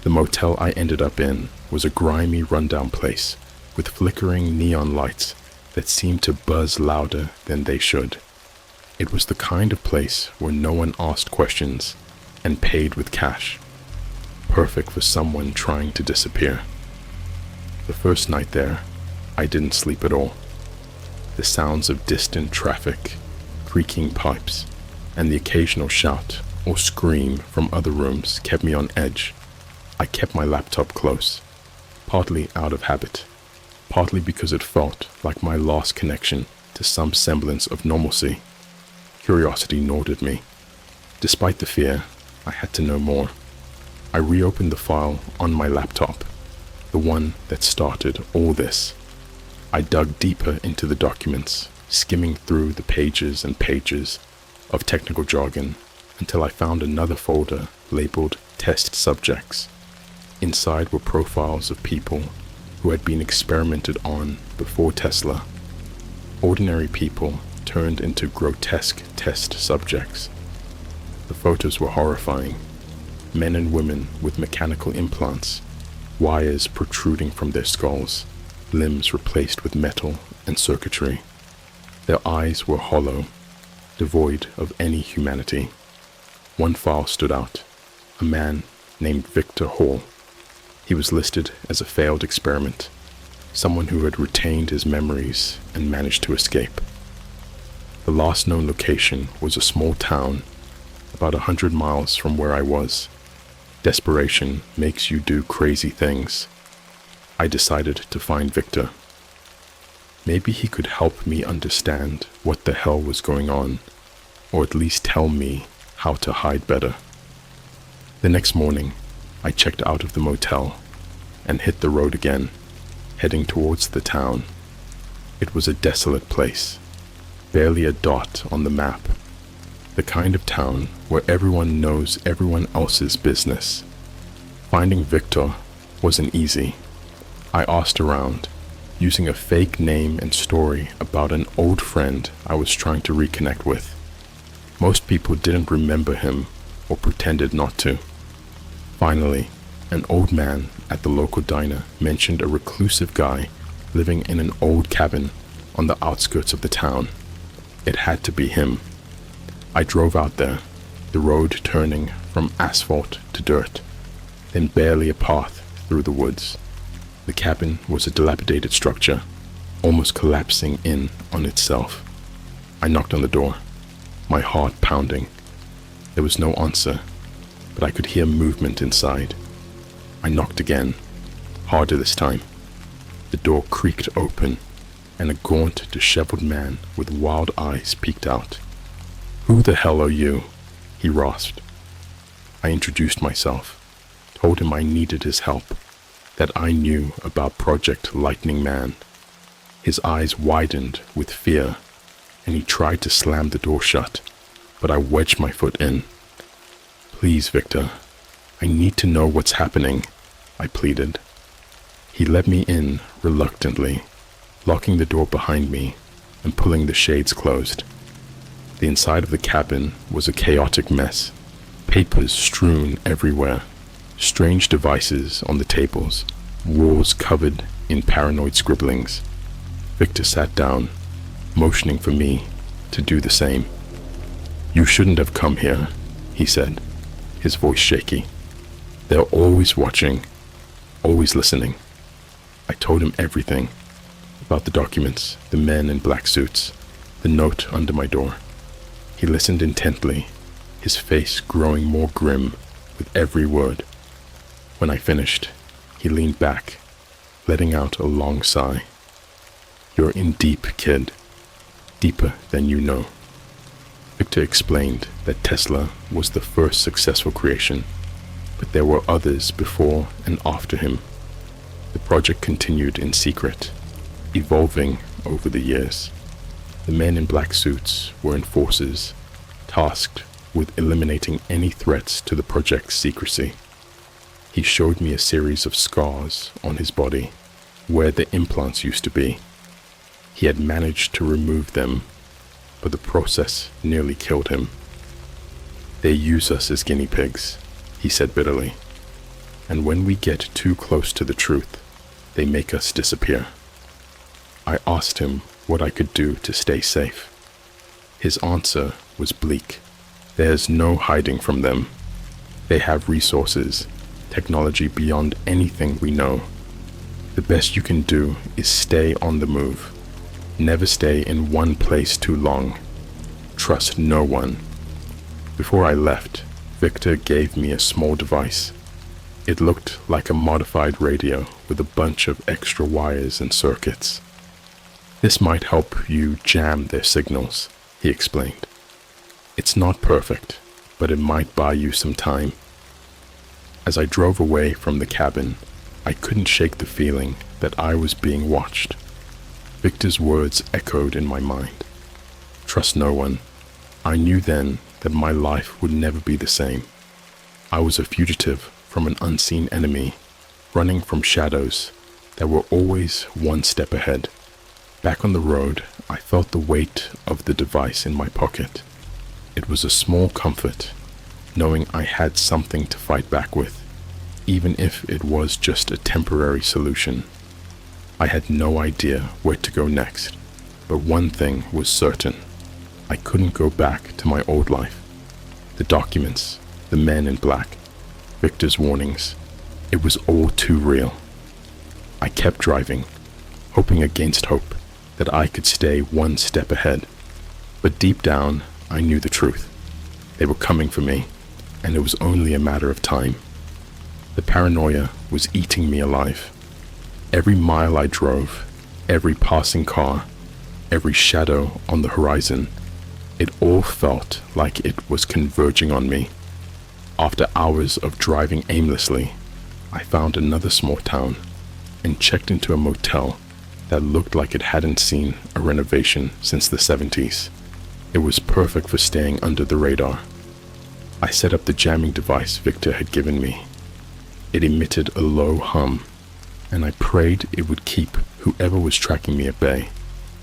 The motel I ended up in was a grimy, rundown place with flickering neon lights that seemed to buzz louder than they should. It was the kind of place where no one asked questions and paid with cash. Perfect for someone trying to disappear. The first night there, I didn't sleep at all. The sounds of distant traffic, creaking pipes, and the occasional shout or scream from other rooms kept me on edge. I kept my laptop close, partly out of habit, partly because it felt like my lost connection to some semblance of normalcy. Curiosity gnawed at me. Despite the fear, I had to know more. I reopened the file on my laptop, the one that started all this. I dug deeper into the documents, skimming through the pages and pages of technical jargon until I found another folder labeled Test Subjects. Inside were profiles of people who had been experimented on before Tesla. Ordinary people turned into grotesque test subjects. The photos were horrifying. Men and women with mechanical implants, wires protruding from their skulls, limbs replaced with metal and circuitry. Their eyes were hollow, devoid of any humanity. One file stood out, a man named Victor Hall. He was listed as a failed experiment, someone who had retained his memories and managed to escape. The last known location was a small town about 100 miles from where I was. Desperation makes you do crazy things. I decided to find Victor. Maybe he could help me understand what the hell was going on, or at least tell me how to hide better. The next morning, I checked out of the motel and hit the road again, heading towards the town. It was a desolate place, barely a dot on the map. The kind of town where everyone knows everyone else's business. Finding Victor wasn't easy. I asked around, using a fake name and story about an old friend I was trying to reconnect with. Most people didn't remember him or pretended not to. Finally, an old man at the local diner mentioned a reclusive guy living in an old cabin on the outskirts of the town. It had to be him. I drove out there, the road turning from asphalt to dirt, then barely a path through the woods. The cabin was a dilapidated structure, almost collapsing in on itself. I knocked on the door, my heart pounding. There was no answer, but I could hear movement inside. I knocked again, harder this time. The door creaked open, and a gaunt, disheveled man with wild eyes peeked out. "Who the hell are you?" he rasped. I introduced myself, told him I needed his help, that I knew about Project Lightning Man. His eyes widened with fear, and he tried to slam the door shut, but I wedged my foot in. "Please, Victor, I need to know what's happening," I pleaded. He let me in reluctantly, locking the door behind me and pulling the shades closed. The inside of the cabin was a chaotic mess, papers strewn everywhere, strange devices on the tables, walls covered in paranoid scribblings. Victor sat down, motioning for me to do the same. "You shouldn't have come here," he said, his voice shaky. "They're always watching, always listening." I told him everything about the documents, the men in black suits, the note under my door. He listened intently, his face growing more grim with every word. When I finished, he leaned back, letting out a long sigh. "You're in deep, kid. Deeper than you know." Victor explained that Tesla was the first successful creation, but there were others before and after him. The project continued in secret, evolving over the years. The men in black suits were enforcers, tasked with eliminating any threats to the project's secrecy. He showed me a series of scars on his body, where the implants used to be. He had managed to remove them, but the process nearly killed him. "They use us as guinea pigs," he said bitterly. "And when we get too close to the truth, they make us disappear." I asked him what I could do to stay safe. His answer was bleak. "There's no hiding from them. They have resources, technology beyond anything we know. The best you can do is stay on the move. Never stay in one place too long. Trust no one." Before I left, Victor gave me a small device. It looked like a modified radio with a bunch of extra wires and circuits. "This might help you jam their signals," he explained. "It's not perfect, but it might buy you some time." As I drove away from the cabin, I couldn't shake the feeling that I was being watched. Victor's words echoed in my mind. Trust no one. I knew then that my life would never be the same. I was a fugitive from an unseen enemy, running from shadows that were always one step ahead. Back on the road, I felt the weight of the device in my pocket. It was a small comfort, knowing I had something to fight back with, even if it was just a temporary solution. I had no idea where to go next, but one thing was certain. I couldn't go back to my old life. The documents, the men in black, Victor's warnings, it was all too real. I kept driving, hoping against hope that I could stay one step ahead. But deep down, I knew the truth. They were coming for me, and it was only a matter of time. The paranoia was eating me alive. Every mile I drove, every passing car, every shadow on the horizon, it all felt like it was converging on me. After hours of driving aimlessly, I found another small town and checked into a motel that looked like it hadn't seen a renovation since the 70s. It was perfect for staying under the radar. I set up the jamming device Victor had given me. It emitted a low hum, and I prayed it would keep whoever was tracking me at bay,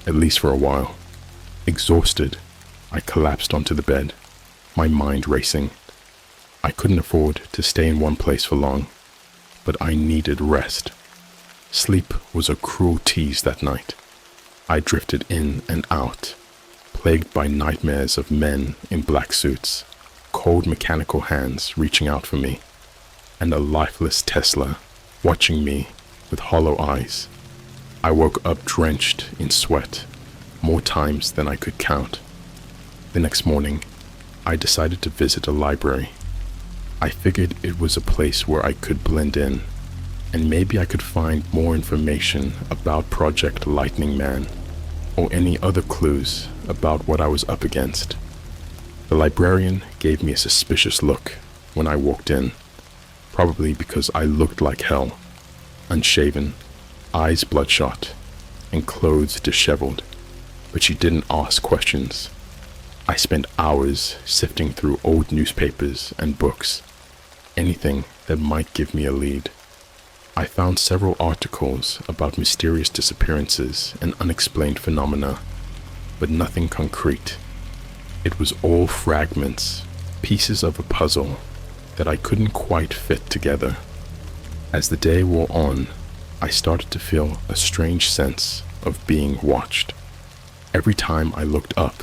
at least for a while. Exhausted, I collapsed onto the bed, my mind racing. I couldn't afford to stay in one place for long, but I needed rest. Sleep was a cruel tease that night. I drifted in and out, plagued by nightmares of men in black suits, cold mechanical hands reaching out for me, and a lifeless Tesla watching me with hollow eyes. I woke up drenched in sweat, more times than I could count. The next morning, I decided to visit a library. I figured it was a place where I could blend in, and maybe I could find more information about Project Lightning Man, or any other clues about what I was up against. The librarian gave me a suspicious look when I walked in, probably because I looked like hell, unshaven, eyes bloodshot, and clothes disheveled, but she didn't ask questions. I spent hours sifting through old newspapers and books, anything that might give me a lead. I found several articles about mysterious disappearances and unexplained phenomena, but nothing concrete. It was all fragments, pieces of a puzzle that I couldn't quite fit together. As the day wore on, I started to feel a strange sense of being watched. Every time I looked up,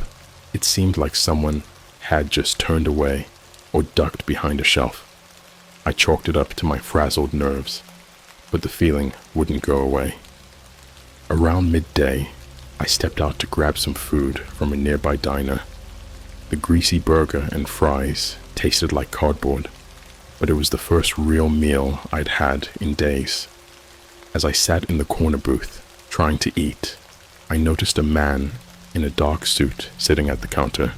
it seemed like someone had just turned away or ducked behind a shelf. I chalked it up to my frazzled nerves, but the feeling wouldn't go away. Around midday, I stepped out to grab some food from a nearby diner. The greasy burger and fries tasted like cardboard, but it was the first real meal I'd had in days. As I sat in the corner booth, trying to eat, I noticed a man in a dark suit sitting at the counter.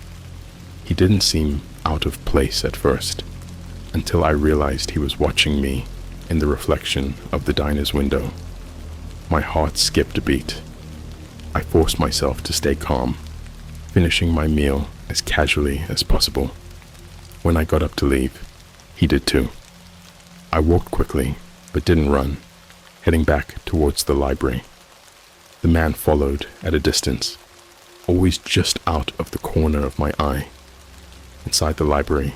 He didn't seem out of place at first, until I realized he was watching me in the reflection of the diner's window. My heart skipped a beat. I forced myself to stay calm, finishing my meal as casually as possible. When I got up to leave, he did too. I walked quickly, but didn't run, heading back towards the library. The man followed at a distance, always just out of the corner of my eye. Inside the library,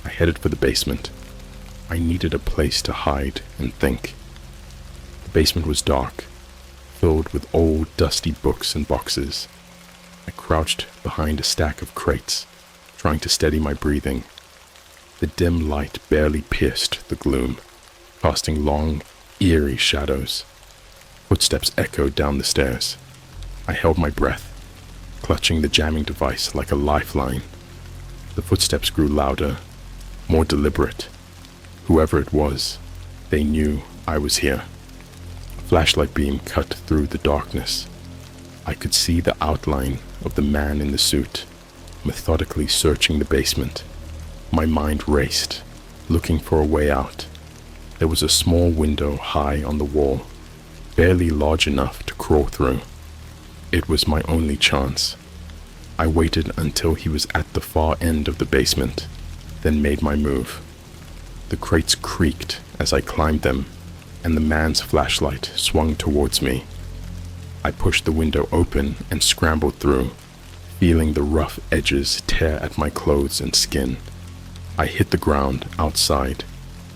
I headed for the basement. I needed a place to hide and think. The basement was dark, filled with old, dusty books and boxes. I crouched behind a stack of crates, trying to steady my breathing. The dim light barely pierced the gloom, casting long, eerie shadows. Footsteps echoed down the stairs. I held my breath, clutching the jamming device like a lifeline. The footsteps grew louder, more deliberate. Whoever it was, they knew I was here. A flashlight beam cut through the darkness. I could see the outline of the man in the suit, methodically searching the basement. My mind raced, looking for a way out. There was a small window high on the wall, barely large enough to crawl through. It was my only chance. I waited until he was at the far end of the basement, then made my move. The crates creaked as I climbed them, and the man's flashlight swung towards me. I pushed the window open and scrambled through, feeling the rough edges tear at my clothes and skin. I hit the ground outside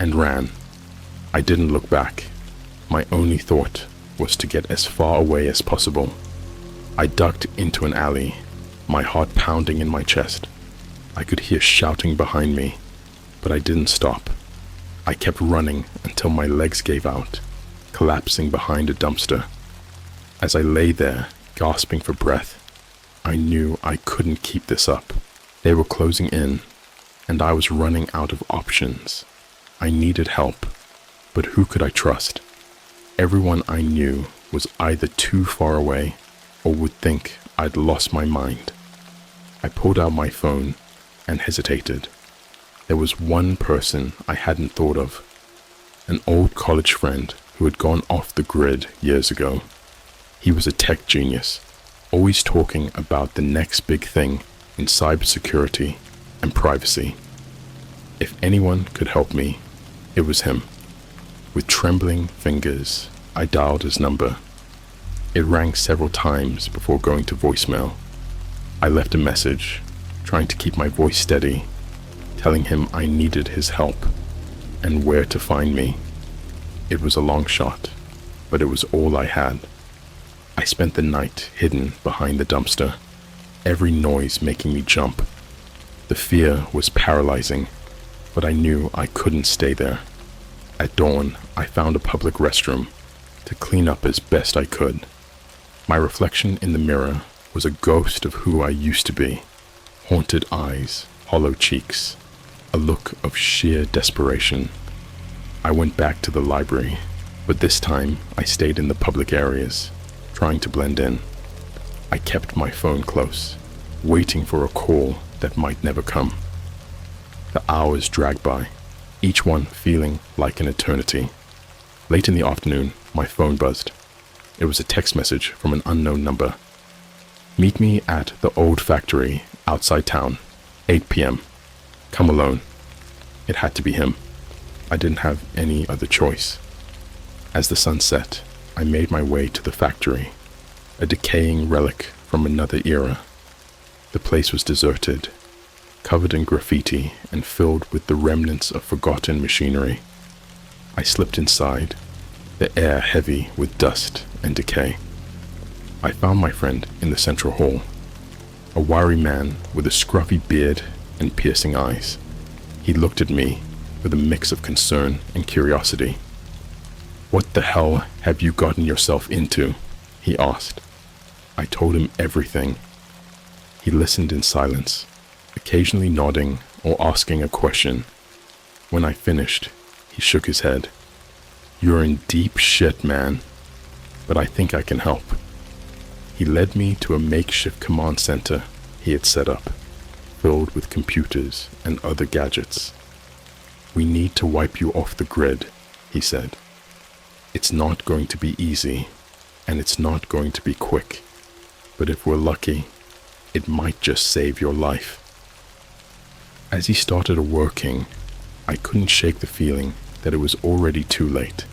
and ran. I didn't look back. My only thought was to get as far away as possible. I ducked into an alley, my heart pounding in my chest. I could hear shouting behind me, but I didn't stop. I kept running until my legs gave out, collapsing behind a dumpster. As I lay there, gasping for breath, I knew I couldn't keep this up. They were closing in, and I was running out of options. I needed help, but who could I trust? Everyone I knew was either too far away or would think I'd lost my mind. I pulled out my phone and hesitated. There was one person I hadn't thought of, an old college friend who had gone off the grid years ago. He was a tech genius, always talking about the next big thing in cybersecurity and privacy. If anyone could help me, it was him. With trembling fingers, I dialed his number. It rang several times before going to voicemail. I left a message, trying to keep my voice steady, telling him I needed his help and where to find me. It was a long shot, but it was all I had. I spent the night hidden behind the dumpster, every noise making me jump. The fear was paralyzing, but I knew I couldn't stay there. At dawn, I found a public restroom to clean up as best I could. My reflection in the mirror was a ghost of who I used to be. Haunted eyes, hollow cheeks, a look of sheer desperation. I went back to the library, but this time I stayed in the public areas, trying to blend in. I kept my phone close, waiting for a call that might never come. The hours dragged by, each one feeling like an eternity. Late in the afternoon, my phone buzzed. It was a text message from an unknown number. "Meet me at the old factory outside town, 8 p.m. Come alone." It had to be him. I didn't have any other choice. As the sun set, I made my way to the factory, a decaying relic from another era. The place was deserted, covered in graffiti and filled with the remnants of forgotten machinery. I slipped inside, the air heavy with dust and decay. I found my friend in the central hall, a wiry man with a scruffy beard and piercing eyes. He looked at me with a mix of concern and curiosity. "What the hell have you gotten yourself into?" he asked. I told him everything. He listened in silence, occasionally nodding or asking a question. When I finished, he shook his head. "You're in deep shit, man, but I think I can help." He led me to a makeshift command center he had set up, filled with computers and other gadgets. "We need to wipe you off the grid," he said. "It's not going to be easy, and it's not going to be quick, but if we're lucky, it might just save your life." As he started working, I couldn't shake the feeling that it was already too late.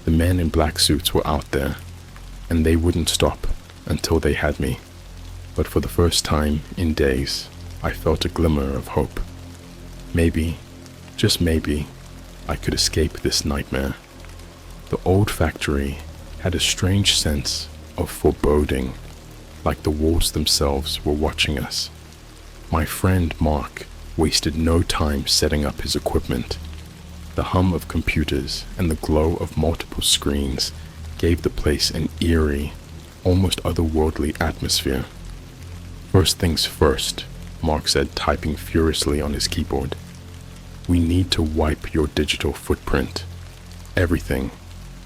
The men in black suits were out there, and they wouldn't stop until they had me. But for the first time in days, I felt a glimmer of hope. Maybe, just maybe, I could escape this nightmare. The old factory had a strange sense of foreboding, like the walls themselves were watching us. My friend Mark wasted no time setting up his equipment. The hum of computers and the glow of multiple screens gave the place an eerie, almost otherworldly atmosphere. "First things first," Mark said, typing furiously on his keyboard. "We need to wipe your digital footprint. Everything.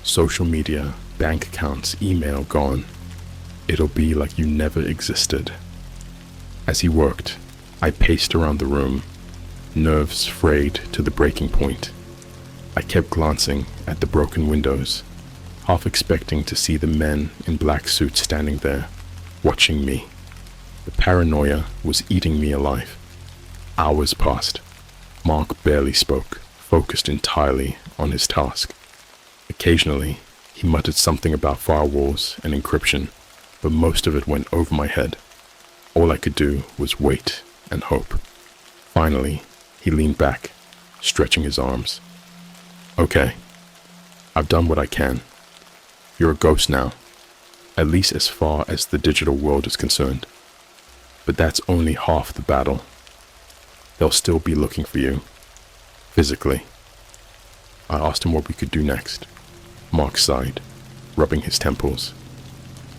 Social media, bank accounts, email gone. It'll be like you never existed." As he worked, I paced around the room, nerves frayed to the breaking point. I kept glancing at the broken windows, half expecting to see the men in black suits standing there, watching me. The paranoia was eating me alive. Hours passed. Mark barely spoke, focused entirely on his task. Occasionally, he muttered something about firewalls and encryption, but most of it went over my head. All I could do was wait and hope. Finally, he leaned back, stretching his arms. "Okay, I've done what I can. You're a ghost now, at least as far as the digital world is concerned. But that's only half the battle. They'll still be looking for you, physically." I asked him what we could do next. Mark sighed, rubbing his temples.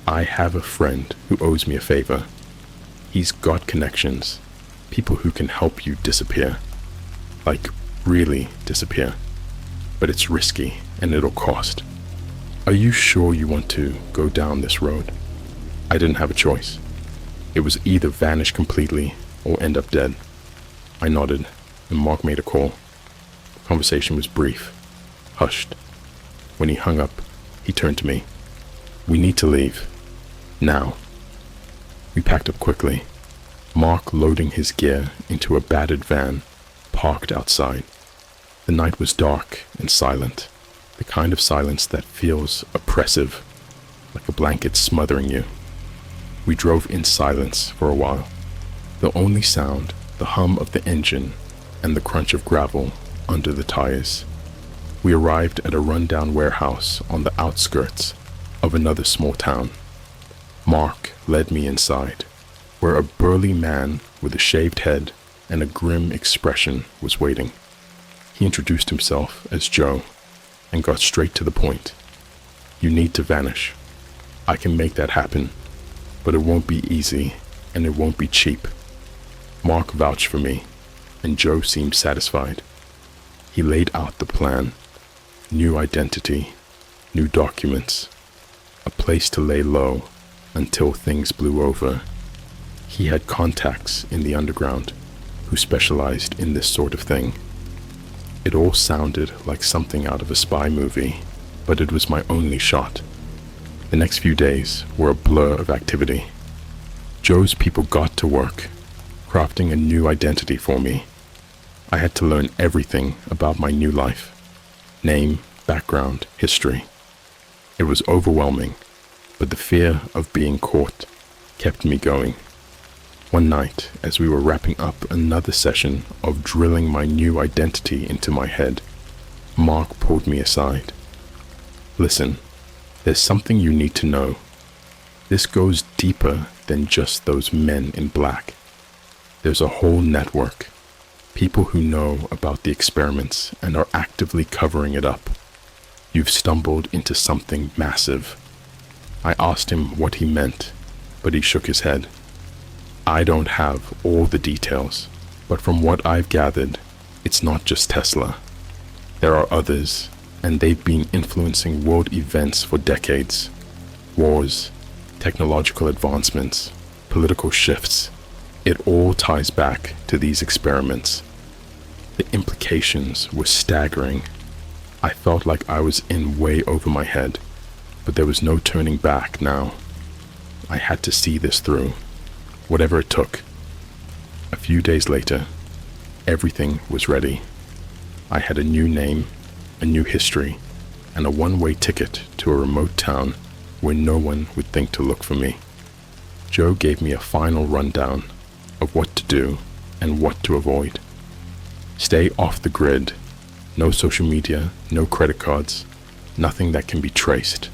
"I have a friend who owes me a favor. He's got connections, people who can help you disappear. Like, really disappear. But it's risky, and it'll cost. Are you sure you want to go down this road?" I didn't have a choice. It was either vanish completely or end up dead. I nodded, and Mark made a call. The conversation was brief, hushed. When he hung up, he turned to me. "We need to leave. Now." We packed up quickly, Mark loading his gear into a battered van parked outside. The night was dark and silent, the kind of silence that feels oppressive, like a blanket smothering you. We drove in silence for a while. The only sound, the hum of the engine and the crunch of gravel under the tires. We arrived at a rundown warehouse on the outskirts of another small town. Mark led me inside, where a burly man with a shaved head and a grim expression was waiting. He introduced himself as Joe and got straight to the point. You need to vanish. I can make that happen, but it won't be easy and it won't be cheap. Mark vouched for me, and Joe seemed satisfied. He laid out the plan: new identity, new documents, a place to lay low until things blew over. He had contacts in the underground who specialized in this sort of thing. It all sounded like something out of a spy movie, but it was my only shot. The next few days were a blur of activity. Joe's people got to work, crafting a new identity for me. I had to learn everything about my new life: name, background, history. It was overwhelming, but the fear of being caught kept me going. One night, as we were wrapping up another session of drilling my new identity into my head, Mark pulled me aside. Listen, there's something you need to know. This goes deeper than just those men in black. There's a whole network, people who know about the experiments and are actively covering it up. You've stumbled into something massive. I asked him what he meant, but he shook his head. I don't have all the details, but from what I've gathered, it's not just Tesla. There are others, and they've been influencing world events for decades. Wars, technological advancements, political shifts. It all ties back to these experiments. The implications were staggering. I felt like I was in way over my head, but there was no turning back now. I had to see this through, whatever it took. A few days later, everything was ready. I had a new name, a new history, and a one-way ticket to a remote town where no one would think to look for me. Joe gave me a final rundown of what to do and what to avoid. Stay off the grid. No social media, no credit cards, nothing that can be traced.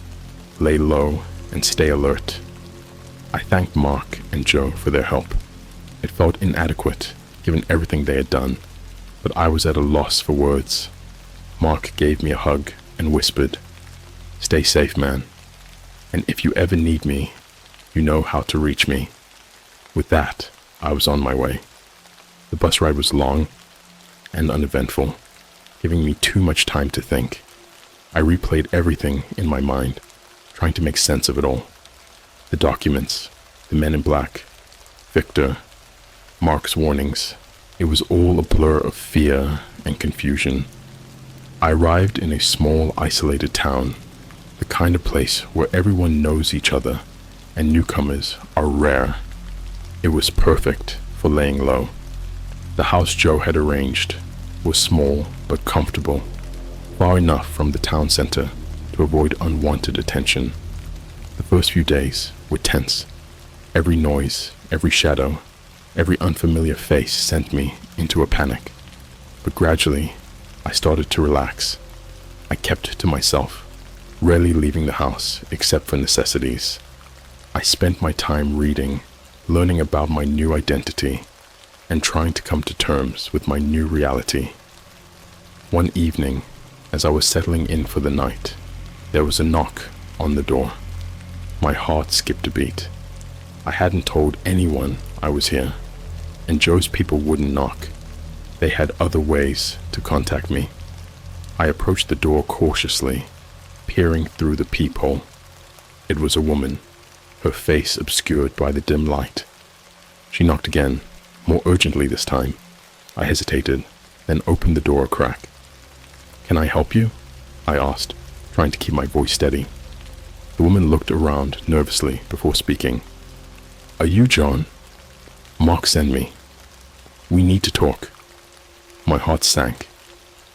Lay low and stay alert. I thanked Mark and Joe for their help. It felt inadequate, given everything they had done, but I was at a loss for words. Mark gave me a hug and whispered, "Stay safe, man. And if you ever need me, you know how to reach me." With that, I was on my way. The bus ride was long and uneventful, giving me too much time to think. I replayed everything in my mind, trying to make sense of it all. The documents, the men in black, Victor, Mark's warnings. It was all a blur of fear and confusion. I arrived in a small, isolated town, the kind of place where everyone knows each other and newcomers are rare. It was perfect for laying low. The house Joe had arranged was small but comfortable, far enough from the town center to avoid unwanted attention. The first few days were tense. Every noise, every shadow, every unfamiliar face sent me into a panic. But gradually, I started to relax. I kept to myself, rarely leaving the house except for necessities. I spent my time reading, learning about my new identity, and trying to come to terms with my new reality. One evening, as I was settling in for the night, there was a knock on the door. My heart skipped a beat. I hadn't told anyone I was here, and Joe's people wouldn't knock. They had other ways to contact me. I approached the door cautiously, peering through the peephole. It was a woman, her face obscured by the dim light. She knocked again, more urgently this time. I hesitated, then opened the door a crack. "Can I help you?" I asked, trying to keep my voice steady. The woman looked around nervously before speaking. "Are you John? Mark sent me. We need to talk." My heart sank.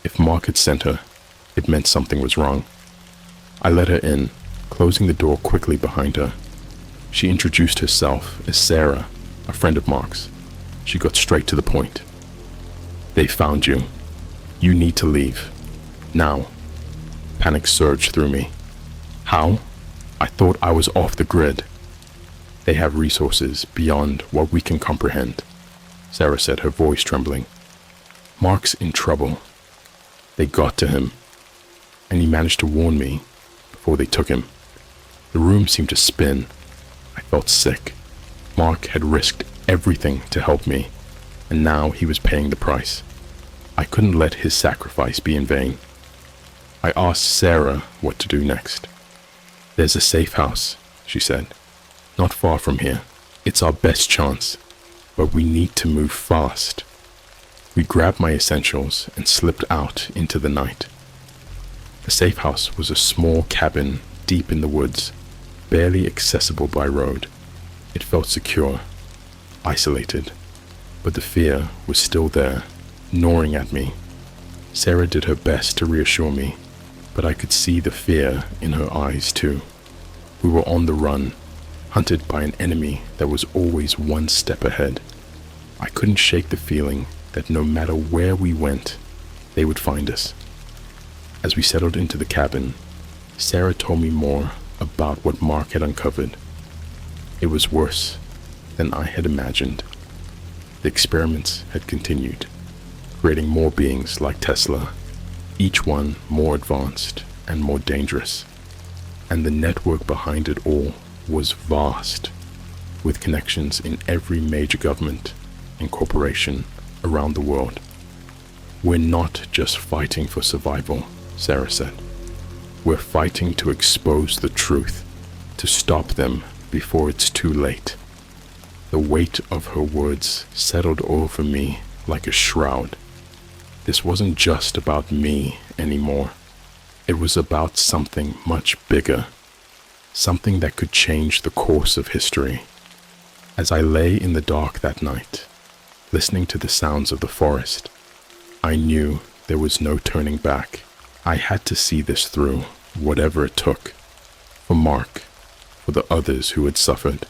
If Mark had sent her, it meant something was wrong. I let her in, closing the door quickly behind her. She introduced herself as Sarah, a friend of Mark's. She got straight to the point. "They found you. You need to leave. Now." Panic surged through me. "How? I thought I was off the grid." "They have resources beyond what we can comprehend. Sarah said, her voice trembling. Mark's in trouble. They got to him, and he managed to warn me before they took him. The room seemed to spin. I felt sick. Mark had risked everything to help me, and now he was paying the price. I couldn't let his sacrifice be in vain. I asked Sarah what to do next. There's a safe house, she said, not far from here. It's our best chance, but we need to move fast. We grabbed my essentials and slipped out into the night. The safe house was a small cabin deep in the woods, barely accessible by road. It felt secure, isolated, but the fear was still there, gnawing at me. Sarah did her best to reassure me, but I could see the fear in her eyes too. We were on the run, hunted by an enemy that was always one step ahead. I couldn't shake the feeling that no matter where we went, they would find us. As we settled into the cabin, Sarah told me more about what Mark had uncovered. It was worse than I had imagined. The experiments had continued, creating more beings like Tesla, each one more advanced and more dangerous. And the network behind it all was vast, with connections in every major government and corporation around the world. We're not just fighting for survival, Sarah said. We're fighting to expose the truth, to stop them before it's too late. The weight of her words settled over me like a shroud. This wasn't just about me anymore. It was about something much bigger, something that could change the course of history. As I lay in the dark that night, listening to the sounds of the forest, I knew there was no turning back. I had to see this through, whatever it took. For Mark, for the others who had suffered,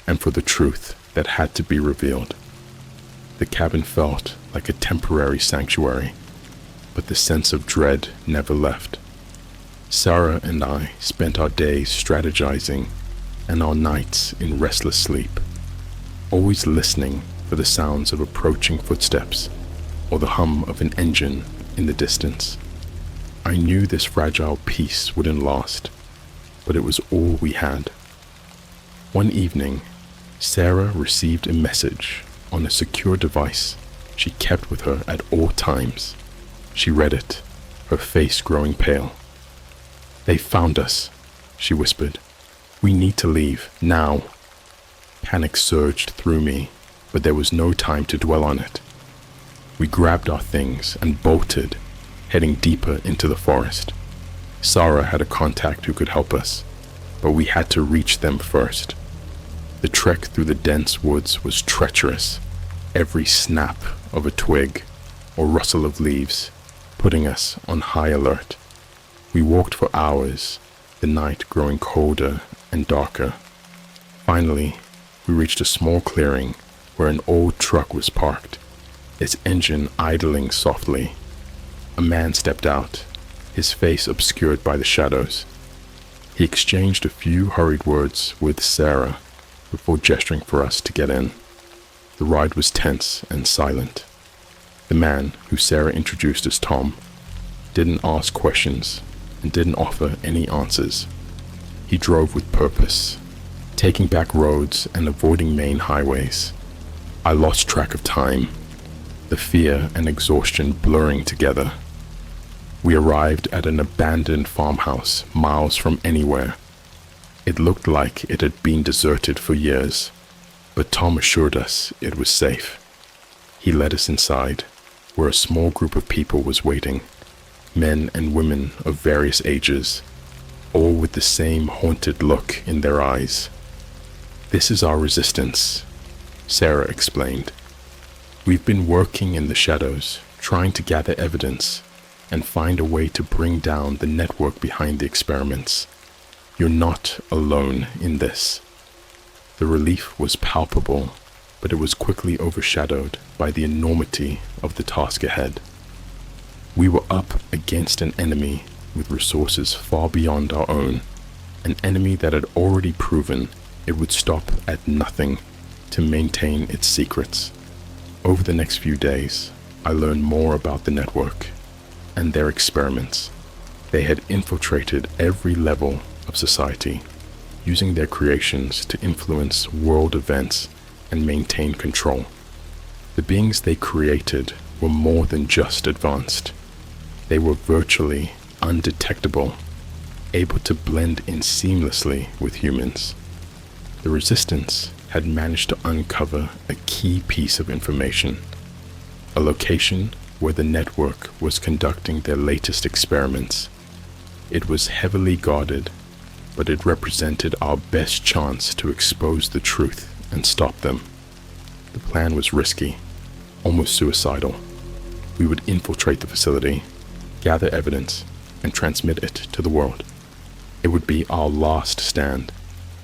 and for the truth that had to be revealed. The cabin felt like a temporary sanctuary, but the sense of dread never left. Sarah and I spent our days strategizing and our nights in restless sleep, always listening for the sounds of approaching footsteps or the hum of an engine in the distance. I knew this fragile peace wouldn't last, but it was all we had. One evening, Sarah received a message on a secure device she kept with her at all times. She read it, her face growing pale. "They found us," she whispered. "We need to leave, now." Panic surged through me, but there was no time to dwell on it. We grabbed our things and bolted, heading deeper into the forest. Sarah had a contact who could help us, but we had to reach them first. The trek through the dense woods was treacherous, every snap of a twig or rustle of leaves putting us on high alert. We walked for hours, the night growing colder and darker. Finally, we reached a small clearing where an old truck was parked, its engine idling softly. A man stepped out, his face obscured by the shadows. He exchanged a few hurried words with Sarah before gesturing for us to get in. The ride was tense and silent. The man, who Sarah introduced as Tom, didn't ask questions and didn't offer any answers. He drove with purpose, taking back roads and avoiding main highways. I lost track of time, the fear and exhaustion blurring together. We arrived at an abandoned farmhouse miles from anywhere. It looked like it had been deserted for years, but Tom assured us it was safe. He led us inside, where a small group of people was waiting, men and women of various ages, all with the same haunted look in their eyes. "This is our resistance," Sarah explained. "We've been working in the shadows, trying to gather evidence and find a way to bring down the network behind the experiments. You're not alone in this." The relief was palpable, but it was quickly overshadowed by the enormity of the task ahead. We were up against an enemy with resources far beyond our own, an enemy that had already proven it would stop at nothing to maintain its secrets. Over the next few days, I learned more about the network and their experiments. They had infiltrated every level of society, using their creations to influence world events and maintain control. The beings they created were more than just advanced. They were virtually undetectable, able to blend in seamlessly with humans. The Resistance had managed to uncover a key piece of information, a location where the network was conducting their latest experiments. It was heavily guarded, but it represented our best chance to expose the truth and stop them. The plan was risky, almost suicidal. We would infiltrate the facility, gather evidence, and transmit it to the world. It would be our last stand,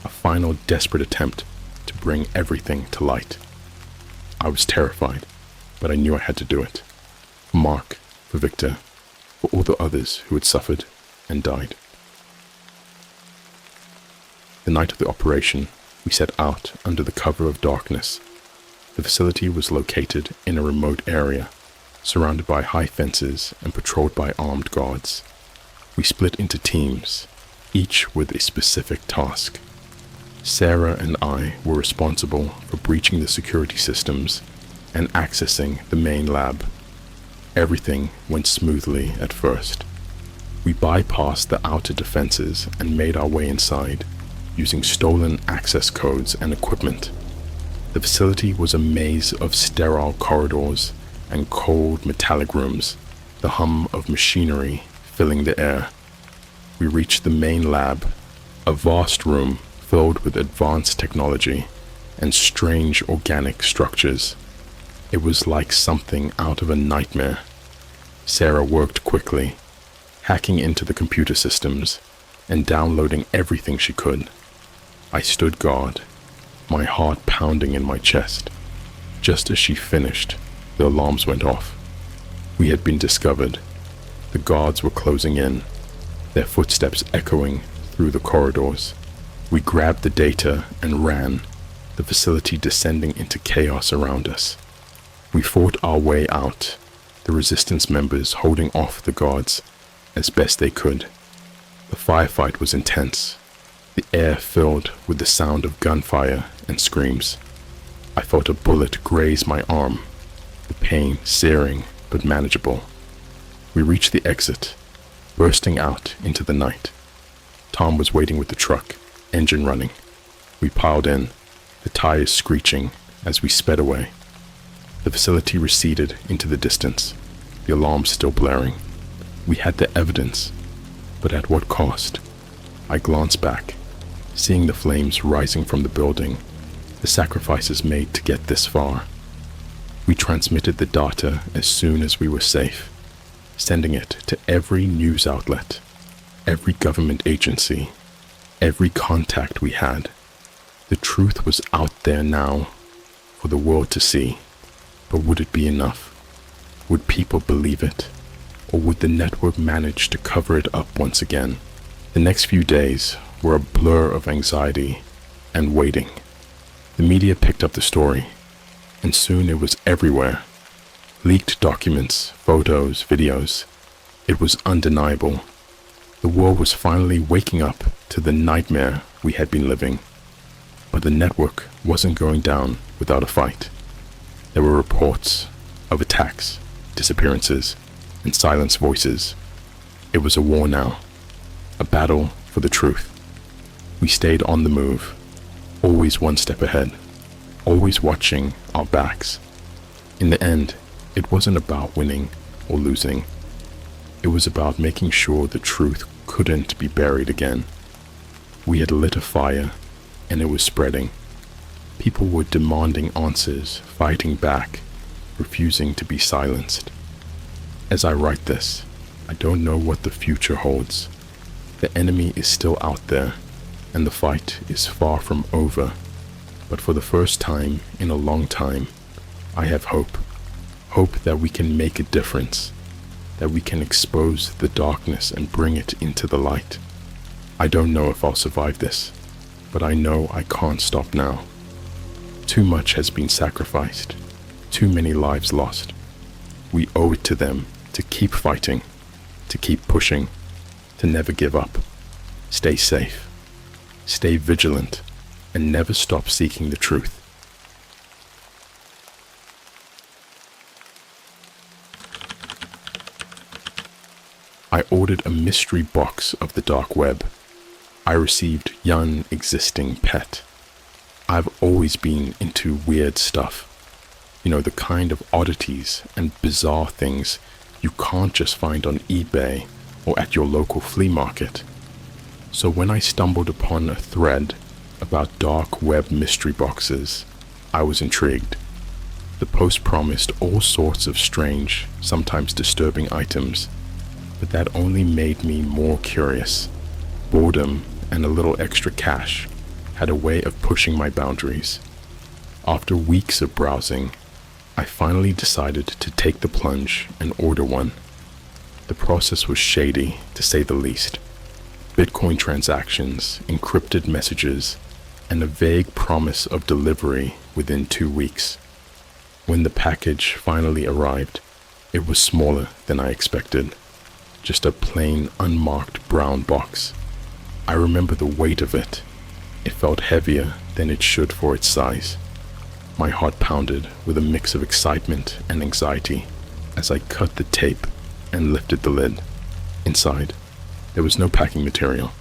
a final desperate attempt to bring everything to light. I was terrified, but I knew I had to do it. For Mark, for Victor, for all the others who had suffered and died. The night of the operation, we set out under the cover of darkness. The facility was located in a remote area, surrounded by high fences and patrolled by armed guards. We split into teams, each with a specific task. Sarah and I were responsible for breaching the security systems and accessing the main lab. Everything went smoothly at first. We bypassed the outer defenses and made our way inside, using stolen access codes and equipment. The facility was a maze of sterile corridors and cold metallic rooms, the hum of machinery filling the air. We reached the main lab, a vast room filled with advanced technology and strange organic structures. It was like something out of a nightmare. Sarah worked quickly, hacking into the computer systems and downloading everything she could. I stood guard, my heart pounding in my chest. Just as she finished, the alarms went off. We had been discovered. The guards were closing in, their footsteps echoing through the corridors. We grabbed the data and ran, the facility descending into chaos around us. We fought our way out, the Resistance members holding off the guards as best they could. The firefight was intense, the air filled with the sound of gunfire and screams. I felt a bullet graze my arm, the pain searing but manageable. We reached the exit, bursting out into the night. Tom was waiting with the truck, engine running. We piled in, the tires screeching as we sped away. The facility receded into the distance, the alarms still blaring. We had the evidence, but at what cost? I glanced back, seeing the flames rising from the building, the sacrifices made to get this far. We transmitted the data as soon as we were safe, sending it to every news outlet, every government agency, every contact we had. The truth was out there now for the world to see, but would it be enough? Would people believe it? Or would the network manage to cover it up once again? The next few days were a blur of anxiety and waiting. The media picked up the story, and soon it was everywhere. Leaked documents, photos, videos. It was undeniable. The world was finally waking up to the nightmare we had been living. But the network wasn't going down without a fight. There were reports of attacks, disappearances, and silenced voices. It was a war now, a battle for the truth. We stayed on the move, always one step ahead, always watching our backs. In the end, it wasn't about winning or losing. It was about making sure the truth couldn't be buried again. We had lit a fire, and it was spreading. People were demanding answers, fighting back, refusing to be silenced. As I write this, I don't know what the future holds. The enemy is still out there, and the fight is far from over. But for the first time in a long time, I have hope. Hope that we can make a difference, that we can expose the darkness and bring it into the light. I don't know if I'll survive this, but I know I can't stop now. Too much has been sacrificed. Too many lives lost. We owe it to them to keep fighting, to keep pushing, to never give up. Stay safe, stay vigilant, and never stop seeking the truth. I ordered a mystery box of the dark web. I received young existing pet. I've always been into weird stuff. You know, the kind of oddities and bizarre things you can't just find on eBay or at your local flea market. So when I stumbled upon a thread about dark web mystery boxes, I was intrigued. The post promised all sorts of strange, sometimes disturbing items, but that only made me more curious. Boredom and a little extra cash had a way of pushing my boundaries. After weeks of browsing, I finally decided to take the plunge and order one. The process was shady, to say the least. Bitcoin transactions, encrypted messages, and a vague promise of delivery within 2 weeks. When the package finally arrived, it was smaller than I expected. Just a plain, unmarked brown box. I remember the weight of it. It felt heavier than it should for its size. My heart pounded with a mix of excitement and anxiety as I cut the tape and lifted the lid. Inside, there was no packing material,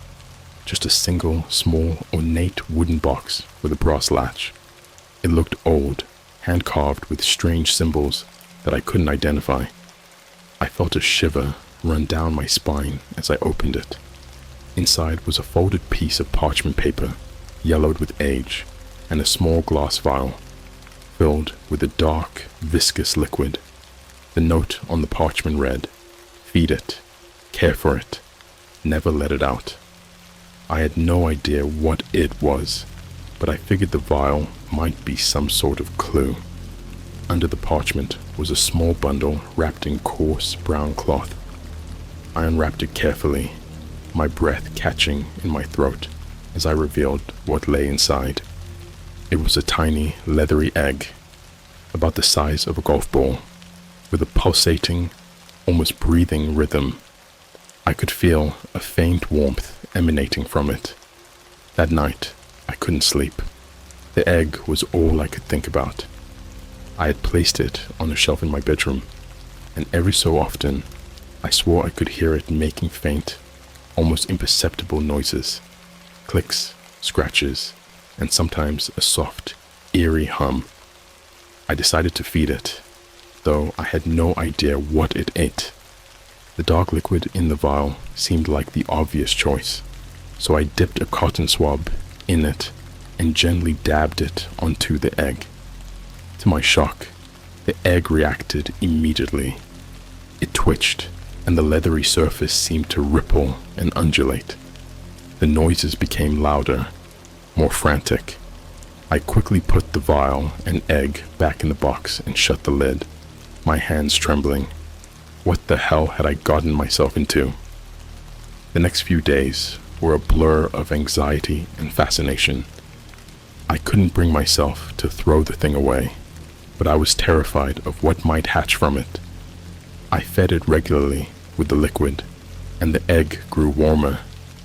just a single, small, ornate wooden box with a brass latch. It looked old, hand-carved with strange symbols that I couldn't identify. I felt a shiver run down my spine as I opened it. Inside was a folded piece of parchment paper, yellowed with age, and a small glass vial, filled with a dark, viscous liquid. The note on the parchment read, "Feed it, care for it, never let it out." I had no idea what it was, but I figured the vial might be some sort of clue. Under the parchment was a small bundle wrapped in coarse brown cloth. I unwrapped it carefully, my breath catching in my throat as I revealed what lay inside. It was a tiny, leathery egg, about the size of a golf ball, with a pulsating, almost breathing rhythm. I could feel a faint warmth emanating from it. That night, I couldn't sleep. The egg was all I could think about. I had placed it on a shelf in my bedroom, and every so often, I swore I could hear it making faint, almost imperceptible noises, clicks, scratches, and sometimes a soft, eerie hum. I decided to feed it, though I had no idea what it ate. The dark liquid in the vial seemed like the obvious choice, so I dipped a cotton swab in it and gently dabbed it onto the egg. To my shock, the egg reacted immediately. It twitched, and the leathery surface seemed to ripple and undulate. The noises became louder, more frantic. I quickly put the vial and egg back in the box and shut the lid, my hands trembling. What the hell had I gotten myself into? The next few days were a blur of anxiety and fascination. I couldn't bring myself to throw the thing away, but I was terrified of what might hatch from it. I fed it regularly with the liquid, and the egg grew warmer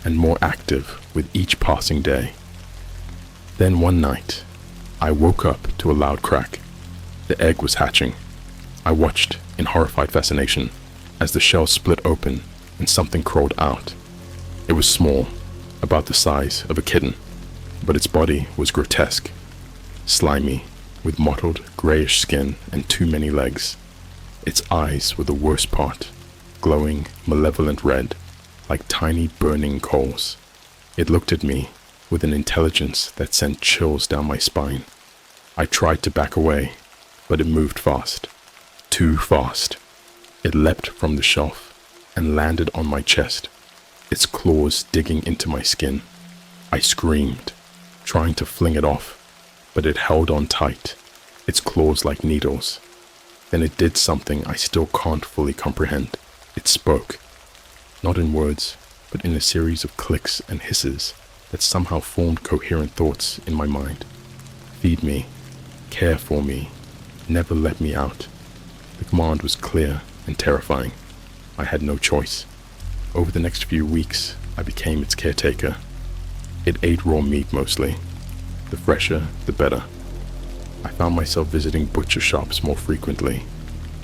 and more active with each passing day. Then one night, I woke up to a loud crack. The egg was hatching. I watched in horrified fascination as the shell split open and something crawled out. It was small, about the size of a kitten, but its body was grotesque, slimy, with mottled grayish skin and too many legs. Its eyes were the worst part, glowing malevolent red, like tiny burning coals. It looked at me with an intelligence that sent chills down my spine. I tried to back away, but it moved fast. Too fast. It leapt from the shelf and landed on my chest, its claws digging into my skin. I screamed, trying to fling it off, but it held on tight, its claws like needles. Then it did something I still can't fully comprehend. It spoke, not in words, but in a series of clicks and hisses that somehow formed coherent thoughts in my mind. Feed me, care for me, never let me out. The command was clear and terrifying. I had no choice. Over the next few weeks, I became its caretaker. It ate raw meat mostly. The fresher, the better. I found myself visiting butcher shops more frequently,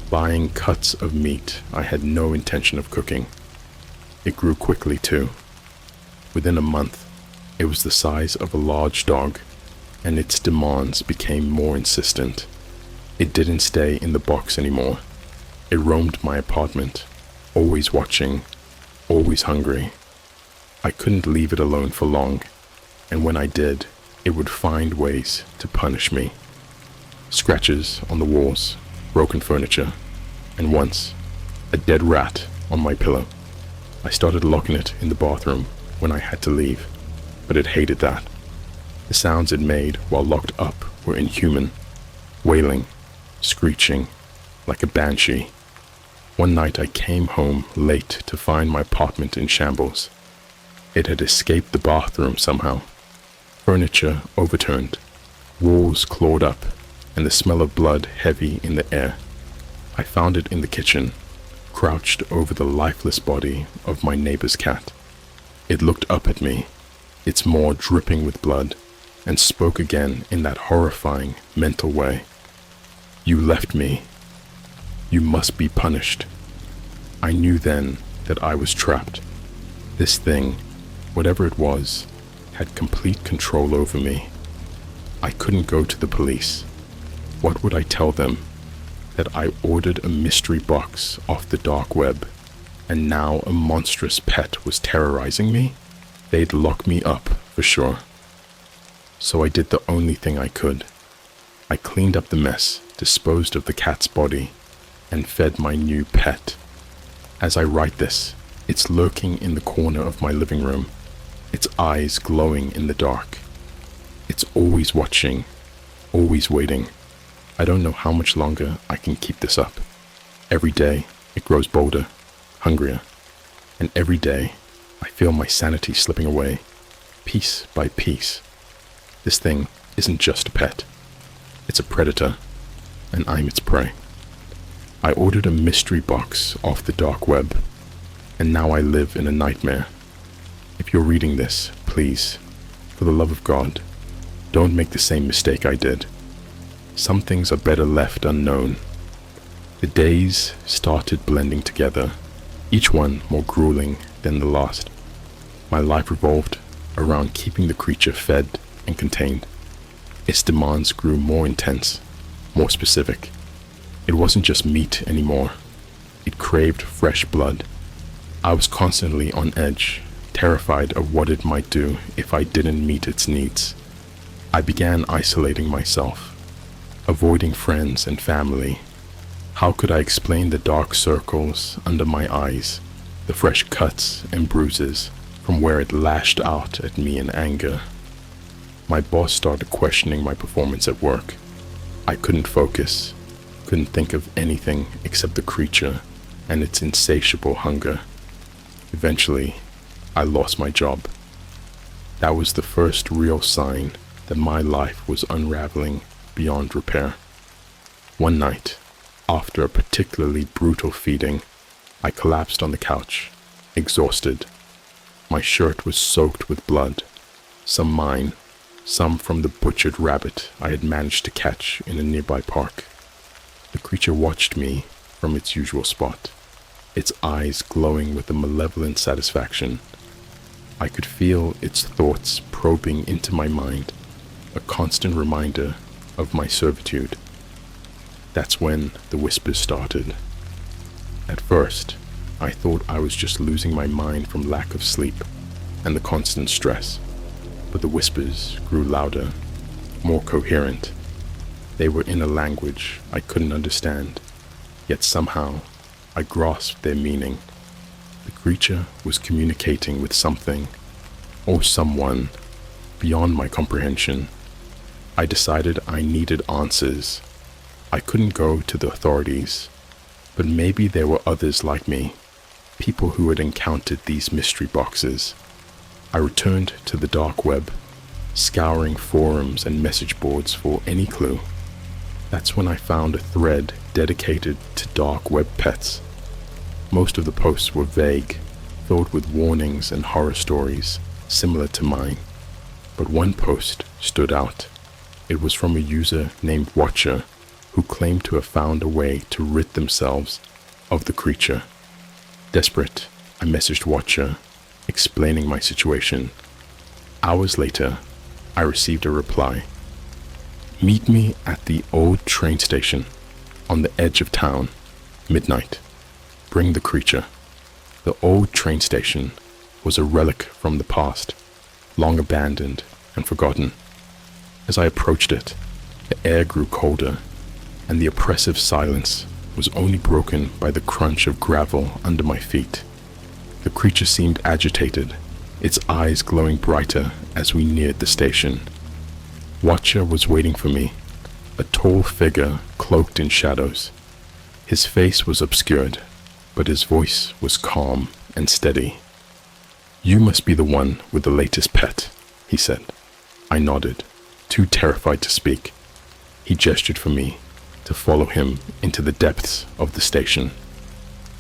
buying cuts of meat I had no intention of cooking. It grew quickly too. Within a month, it was the size of a large dog, and its demands became more insistent. It didn't stay in the box anymore. It roamed my apartment, always watching, always hungry. I couldn't leave it alone for long, and when I did, it would find ways to punish me. Scratches on the walls, broken furniture, and once, a dead rat on my pillow. I started locking it in the bathroom when I had to leave, but it hated that. The sounds it made while locked up were inhuman, wailing, screeching, like a banshee. One night I came home late to find my apartment in shambles. It had escaped the bathroom somehow. Furniture overturned, walls clawed up, and the smell of blood heavy in the air. I found it in the kitchen, crouched over the lifeless body of my neighbor's cat. It looked up at me, its maw dripping with blood, and spoke again in that horrifying mental way. "You left me. You must be punished." I knew then that I was trapped. This thing, whatever it was, had complete control over me. I couldn't go to the police. What would I tell them? That I ordered a mystery box off the dark web, and now a monstrous pet was terrorizing me? They'd lock me up for sure. So I did the only thing I could. I cleaned up the mess, disposed of the cat's body, and fed my new pet. As I write this, it's lurking in the corner of my living room, its eyes glowing in the dark. It's always watching, always waiting. I don't know how much longer I can keep this up. Every day, it grows bolder, hungrier, and every day, I feel my sanity slipping away, piece by piece. This thing isn't just a pet. It's a predator, and I'm its prey. I ordered a mystery box off the dark web, and now I live in a nightmare. If you're reading this, please, for the love of God, don't make the same mistake I did. Some things are better left unknown. The days started blending together, each one more grueling than the last. My life revolved around keeping the creature fed and contained. Its demands grew more intense, more specific. It wasn't just meat anymore. It craved fresh blood. I was constantly on edge, terrified of what it might do if I didn't meet its needs. I began isolating myself, avoiding friends and family. How could I explain the dark circles under my eyes, the fresh cuts and bruises from where it lashed out at me in anger? My boss started questioning my performance at work. I couldn't focus, couldn't think of anything except the creature and its insatiable hunger. Eventually, I lost my job. That was the first real sign that my life was unraveling beyond repair. One night, after a particularly brutal feeding, I collapsed on the couch, exhausted. My shirt was soaked with blood, some mine, some from the butchered rabbit I had managed to catch in a nearby park. The creature watched me from its usual spot, its eyes glowing with a malevolent satisfaction. I could feel its thoughts probing into my mind, a constant reminder of my servitude. That's when the whispers started. At first, I thought I was just losing my mind from lack of sleep and the constant stress, but the whispers grew louder, more coherent. They were in a language I couldn't understand, yet somehow I grasped their meaning. The creature was communicating with something, or someone, beyond my comprehension. I decided I needed answers. I couldn't go to the authorities, but maybe there were others like me, people who had encountered these mystery boxes. I returned to the dark web, scouring forums and message boards for any clue. That's when I found a thread dedicated to dark web pets. Most of the posts were vague, filled with warnings and horror stories similar to mine. But one post stood out. It was from a user named Watcher, who claimed to have found a way to rid themselves of the creature. Desperate, I messaged Watcher, explaining my situation. Hours later, I received a reply. Meet me at the old train station on the edge of town, midnight. Bring the creature. The old train station was a relic from the past, long abandoned and forgotten. As I approached it, the air grew colder, and the oppressive silence was only broken by the crunch of gravel under my feet. The creature seemed agitated, its eyes glowing brighter as we neared the station. Watcher was waiting for me, a tall figure cloaked in shadows. His face was obscured, but his voice was calm and steady. You must be the one with the latest pet, he said. I nodded, too terrified to speak. He gestured for me to follow him into the depths of the station.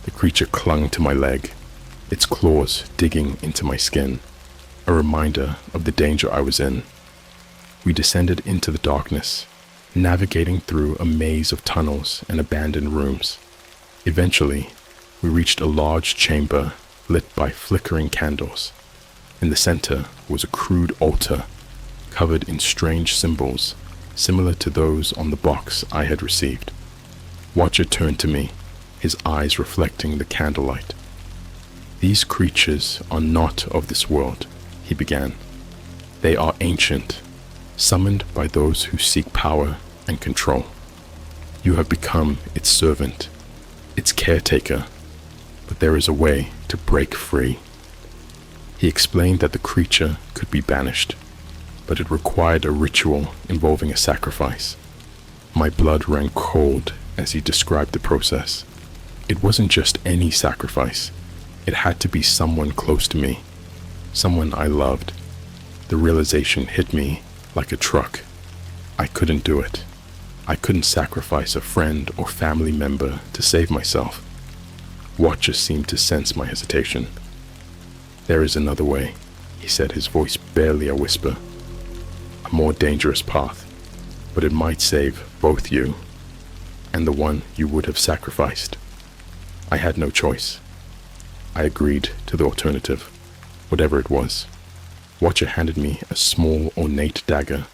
The creature clung to my leg, its claws digging into my skin, a reminder of the danger I was in. We descended into the darkness, navigating through a maze of tunnels and abandoned rooms. Eventually, we reached a large chamber lit by flickering candles. In the center was a crude altar, covered in strange symbols, similar to those on the box I had received. Watcher turned to me, his eyes reflecting the candlelight. These creatures are not of this world, he began. They are ancient, summoned by those who seek power and control. You have become its servant, its caretaker, but there is a way to break free. He explained that the creature could be banished, but it required a ritual involving a sacrifice. My blood ran cold as he described the process. It wasn't just any sacrifice. It had to be someone close to me, someone I loved. The realization hit me like a truck. I couldn't do it. I couldn't sacrifice a friend or family member to save myself. Watcher seemed to sense my hesitation. There is another way, he said, his voice barely a whisper. A more dangerous path, but it might save both you and the one you would have sacrificed. I had no choice. I agreed to the alternative, whatever it was. Watcher handed me a small ornate dagger,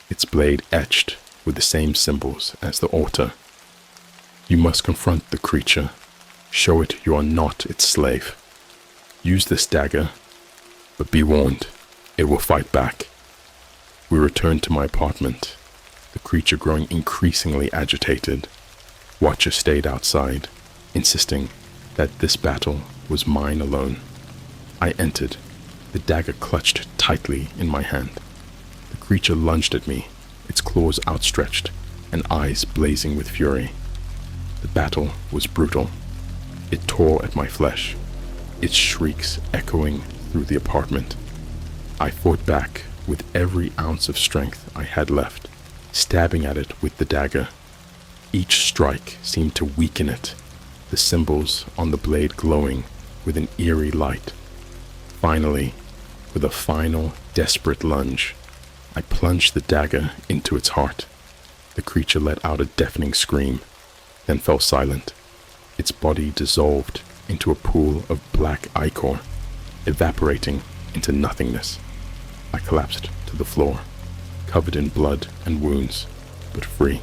its blade etched with the same symbols as the altar. You must confront the creature. Show it you are not its slave. Use this dagger, but be warned, it will fight back. We returned to my apartment, the creature growing increasingly agitated. Watcher stayed outside, insisting that this battle was mine alone. I entered, the dagger clutched tightly in my hand. The creature lunged at me, its claws outstretched and eyes blazing with fury. The battle was brutal. It tore at my flesh, its shrieks echoing through the apartment. I fought back with every ounce of strength I had left, stabbing at it with the dagger. Each strike seemed to weaken it, the symbols on the blade glowing with an eerie light. Finally, with a final, desperate lunge, I plunged the dagger into its heart. The creature let out a deafening scream, then fell silent. Its body dissolved into a pool of black ichor, evaporating into nothingness. I collapsed to the floor, covered in blood and wounds, but free.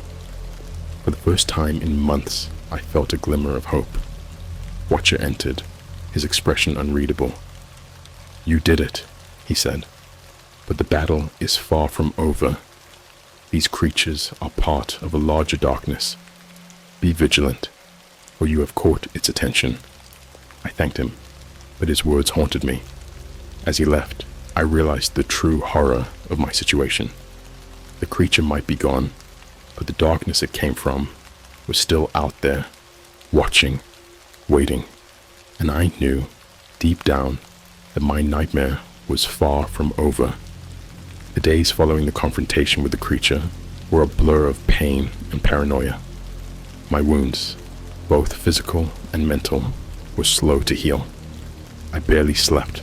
For the first time in months, I felt a glimmer of hope. Watcher entered, his expression unreadable. You did it, he said, but the battle is far from over. These creatures are part of a larger darkness. Be vigilant, for you have caught its attention. I thanked him, but his words haunted me. As he left, I realized the true horror of my situation. The creature might be gone, but the darkness it came from was still out there, watching, waiting, and I knew, deep down, that my nightmare was far from over. The days following the confrontation with the creature were a blur of pain and paranoia. My wounds, both physical and mental, were slow to heal. I barely slept,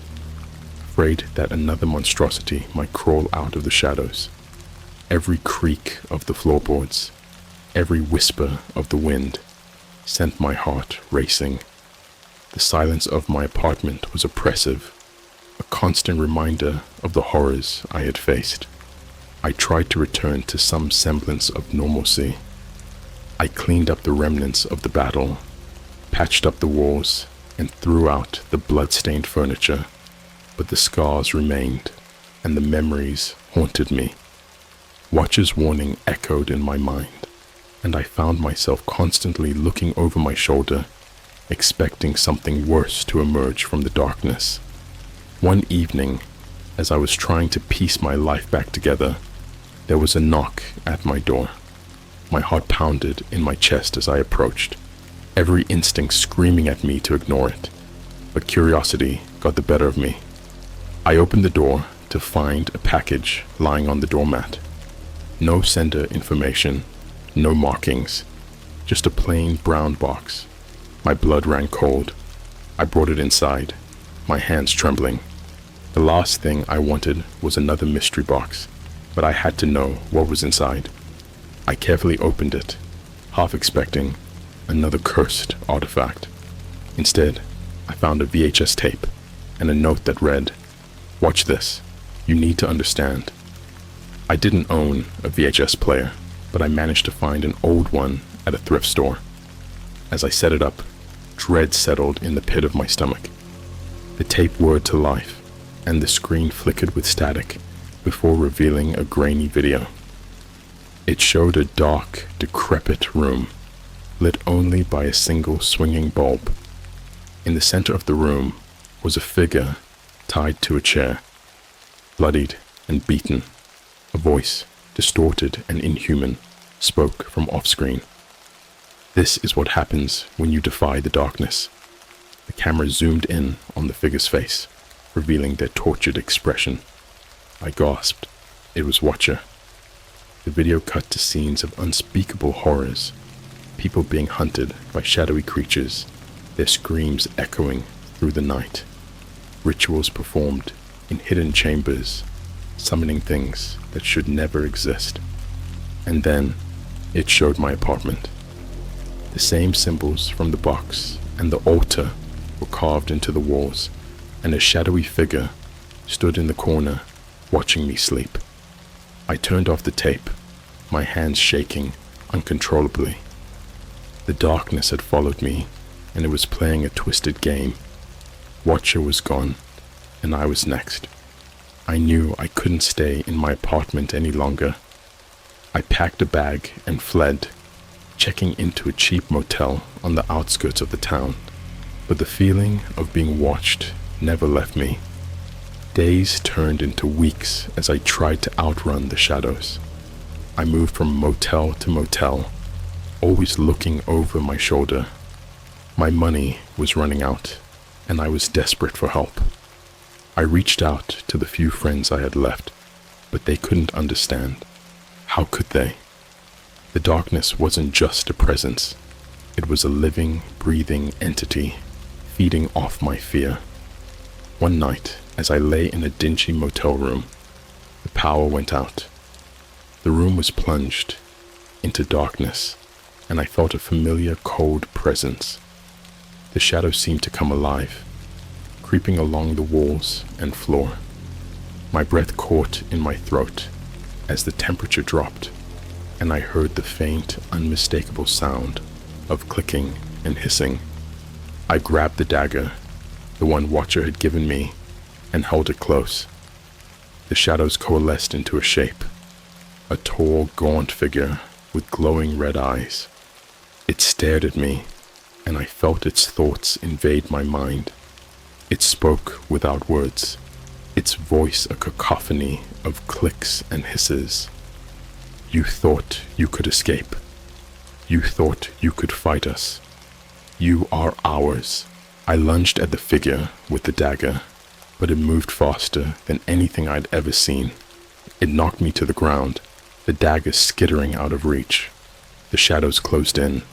afraid that another monstrosity might crawl out of the shadows. Every creak of the floorboards, every whisper of the wind, sent my heart racing. The silence of my apartment was oppressive, a constant reminder of the horrors I had faced. I tried to return to some semblance of normalcy. I cleaned up the remnants of the battle, patched up the walls, and threw out the blood-stained furniture, but the scars remained, and the memories haunted me. Watcher's warning echoed in my mind, and I found myself constantly looking over my shoulder, expecting something worse to emerge from the darkness. One evening, as I was trying to piece my life back together, there was a knock at my door. My heart pounded in my chest as I approached, every instinct screaming at me to ignore it, but curiosity got the better of me. I opened the door to find a package lying on the doormat. No sender information, no markings, just a plain brown box. My blood ran cold. I brought it inside, my hands trembling. The last thing I wanted was another mystery box, but I had to know what was inside. I carefully opened it, half expecting another cursed artifact. Instead, I found a VHS tape and a note that read, "Watch this. You need to understand." I didn't own a VHS player, but I managed to find an old one at a thrift store. As I set it up, dread settled in the pit of my stomach. The tape whirred to life, and the screen flickered with static before revealing a grainy video. It showed a dark, decrepit room, lit only by a single swinging bulb. In the center of the room was a figure tied to a chair, bloodied and beaten. A voice, distorted and inhuman, spoke from off-screen. "This is what happens when you defy the darkness." The camera zoomed in on the figure's face, revealing their tortured expression. I gasped. It was Watcher. The video cut to scenes of unspeakable horrors, people being hunted by shadowy creatures, their screams echoing through the night, rituals performed in hidden chambers, summoning things that should never exist. And then it showed my apartment. The same symbols from the box and the altar were carved into the walls, and a shadowy figure stood in the corner watching me sleep. I turned off the tape, my hands shaking uncontrollably. The darkness had followed me, and it was playing a twisted game. Watcher was gone, and I was next. I knew I couldn't stay in my apartment any longer. I packed a bag and fled, checking into a cheap motel on the outskirts of the town. But the feeling of being watched never left me. Days turned into weeks as I tried to outrun the shadows. I moved from motel to motel, always looking over my shoulder. My money was running out, and I was desperate for help. I reached out to the few friends I had left, but they couldn't understand. How could they? The darkness wasn't just a presence. It was a living, breathing entity, feeding off my fear. One night, as I lay in a dingy motel room, the power went out. The room was plunged into darkness, and I felt a familiar cold presence. The shadows seemed to come alive, creeping along the walls and floor. My breath caught in my throat as the temperature dropped, and I heard the faint, unmistakable sound of clicking and hissing. I grabbed the dagger, the one Watcher had given me, and held it close. The shadows coalesced into a shape, a tall, gaunt figure with glowing red eyes. It stared at me, and I felt its thoughts invade my mind. It spoke without words, its voice a cacophony of clicks and hisses. "You thought you could escape. You thought you could fight us. You are ours." I lunged at the figure with the dagger, but it moved faster than anything I'd ever seen. It knocked me to the ground, the dagger skittering out of reach. The shadows closed in,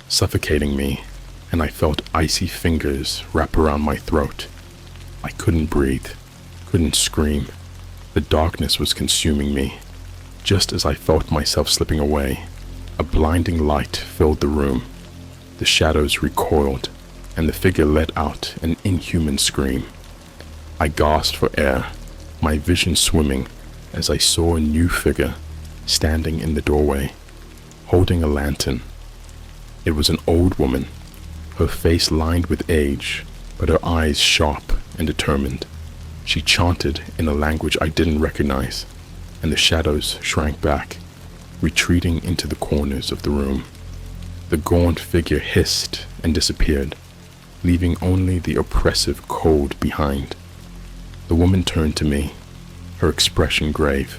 suffocating me, and I felt icy fingers wrap around my throat. I couldn't breathe, couldn't scream. The darkness was consuming me. Just as I felt myself slipping away, a blinding light filled the room. The shadows recoiled, and the figure let out an inhuman scream. I gasped for air, my vision swimming, as I saw a new figure standing in the doorway, holding a lantern. It was an old woman, her face lined with age, but her eyes sharp and determined. She chanted in a language I didn't recognize, and the shadows shrank back, retreating into the corners of the room. The gaunt figure hissed and disappeared, leaving only the oppressive cold behind. The woman turned to me, her expression grave.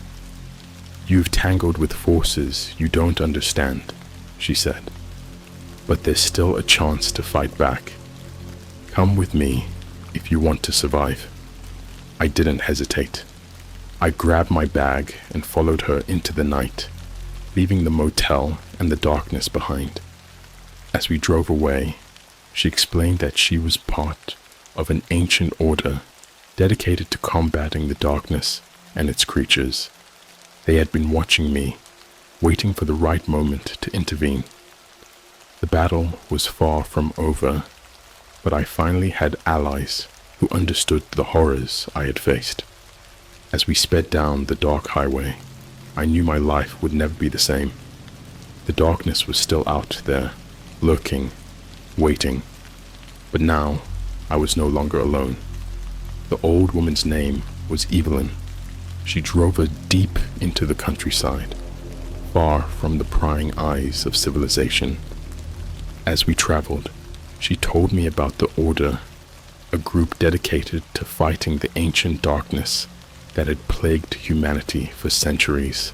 "You've tangled with forces you don't understand," she said, "but there's still a chance to fight back. Come with me if you want to survive." I didn't hesitate. I grabbed my bag and followed her into the night, leaving the motel and the darkness behind. As we drove away, she explained that she was part of an ancient order dedicated to combating the darkness and its creatures. They had been watching me, waiting for the right moment to intervene. The battle was far from over, but I finally had allies who understood the horrors I had faced. As we sped down the dark highway, I knew my life would never be the same. The darkness was still out there, lurking, waiting. But now, I was no longer alone. The old woman's name was Evelyn. She drove her deep into the countryside, far from the prying eyes of civilization. As we traveled, she told me about the Order, a group dedicated to fighting the ancient darkness that had plagued humanity for centuries.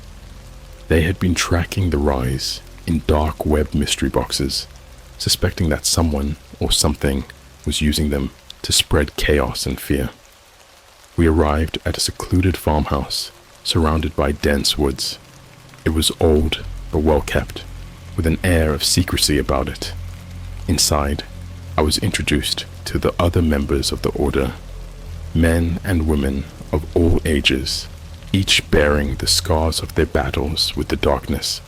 They had been tracking the rise in dark web mystery boxes, suspecting that someone or something was using them to spread chaos and fear. We arrived at a secluded farmhouse surrounded by dense woods. It was old but well kept, with an air of secrecy about it. Inside, I was introduced to the other members of the Order, men and women of all ages, each bearing the scars of their battles with the darkness.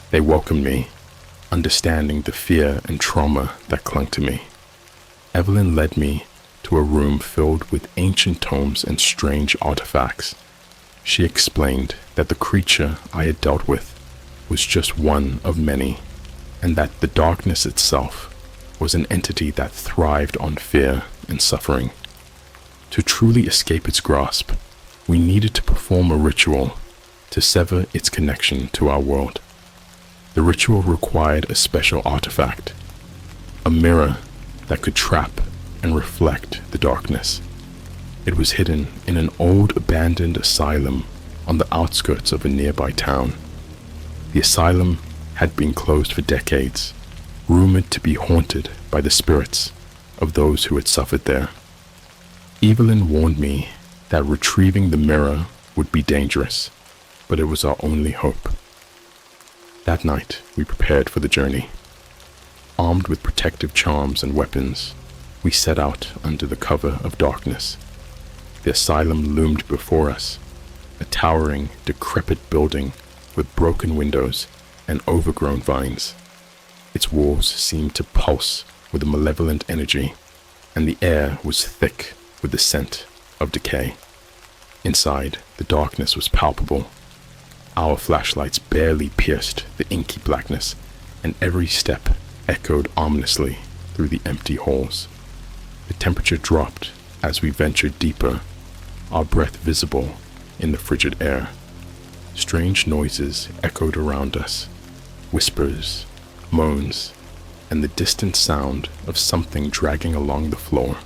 They welcomed me, understanding the fear and trauma that clung to me. Evelyn led me to a room filled with ancient tomes and strange artifacts. She explained that the creature I had dealt with was just one of many, and that the darkness itself was an entity that thrived on fear and suffering. To truly escape its grasp, we needed to perform a ritual to sever its connection to our world. The ritual required a special artifact, a mirror that could trap and reflect the darkness. It was hidden in an old abandoned asylum on the outskirts of a nearby town. The asylum had been closed for decades, rumored to be haunted by the spirits of those who had suffered there. Evelyn warned me that retrieving the mirror would be dangerous, but it was our only hope. That night, we prepared for the journey. Armed with protective charms and weapons, we set out under the cover of darkness. The asylum loomed before us, a towering, decrepit building with broken windows and overgrown vines. Its walls seemed to pulse with a malevolent energy, and the air was thick with the scent of decay. Inside, the darkness was palpable. Our flashlights barely pierced the inky blackness, and every step echoed ominously through the empty halls. The temperature dropped as we ventured deeper, our breath visible in the frigid air. Strange noises echoed around us, whispers, moans, and the distant sound of something dragging along the floor.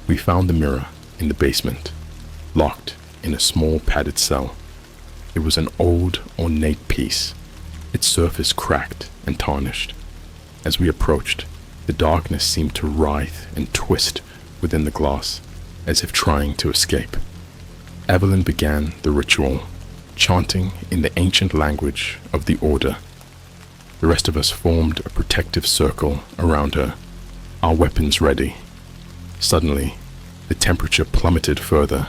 We found the mirror in the basement, locked in a small padded cell. It was an old, ornate piece, its surface cracked and tarnished. As we approached, the darkness seemed to writhe and twist within the glass, as if trying to escape. Evelyn began the ritual, chanting in the ancient language of the Order. The rest of us formed a protective circle around her, our weapons ready. Suddenly, the temperature plummeted further,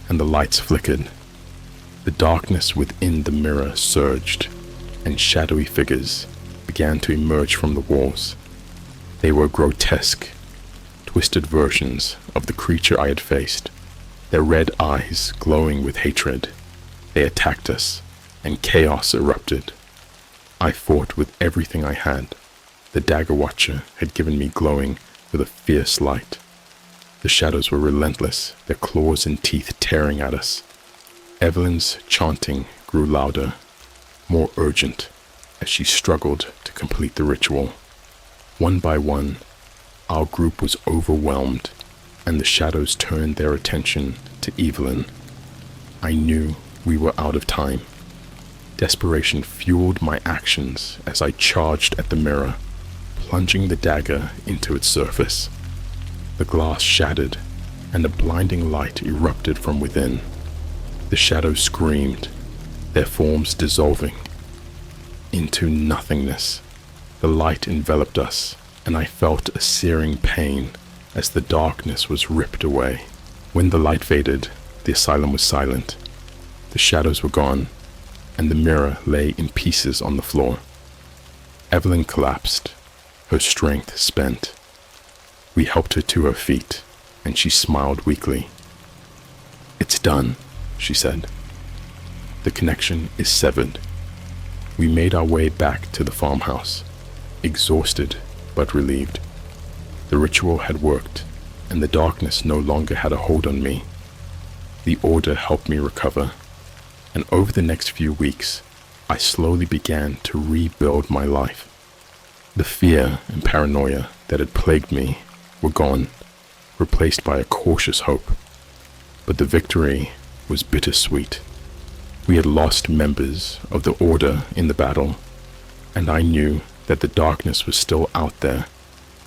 and the lights flickered. The darkness within the mirror surged, and shadowy figures began to emerge from the walls. They were grotesque, twisted versions of the creature I had faced, their red eyes glowing with hatred. They attacked us, and chaos erupted. I fought with everything I had. The dagger watcher had given me glowing with a fierce light. The shadows were relentless, their claws and teeth tearing at us. Evelyn's chanting grew louder, more urgent, as she struggled to complete the ritual. One by one, our group was overwhelmed, and the shadows turned their attention to Evelyn. I knew we were out of time. Desperation fueled my actions as I charged at the mirror, plunging the dagger into its surface. The glass shattered, and a blinding light erupted from within. The shadows screamed, their forms dissolving into nothingness. The light enveloped us, and I felt a searing pain as the darkness was ripped away. When the light faded, the asylum was silent. The shadows were gone, and the mirror lay in pieces on the floor. Evelyn collapsed, her strength spent. We helped her to her feet, and she smiled weakly. "It's done," she said. "The connection is severed." We made our way back to the farmhouse, exhausted but relieved. The ritual had worked, and the darkness no longer had a hold on me. The Order helped me recover, and over the next few weeks, I slowly began to rebuild my life. The fear and paranoia that had plagued me were gone, replaced by a cautious hope. But the victory was bittersweet. We had lost members of the Order in the battle, and I knew that the darkness was still out there,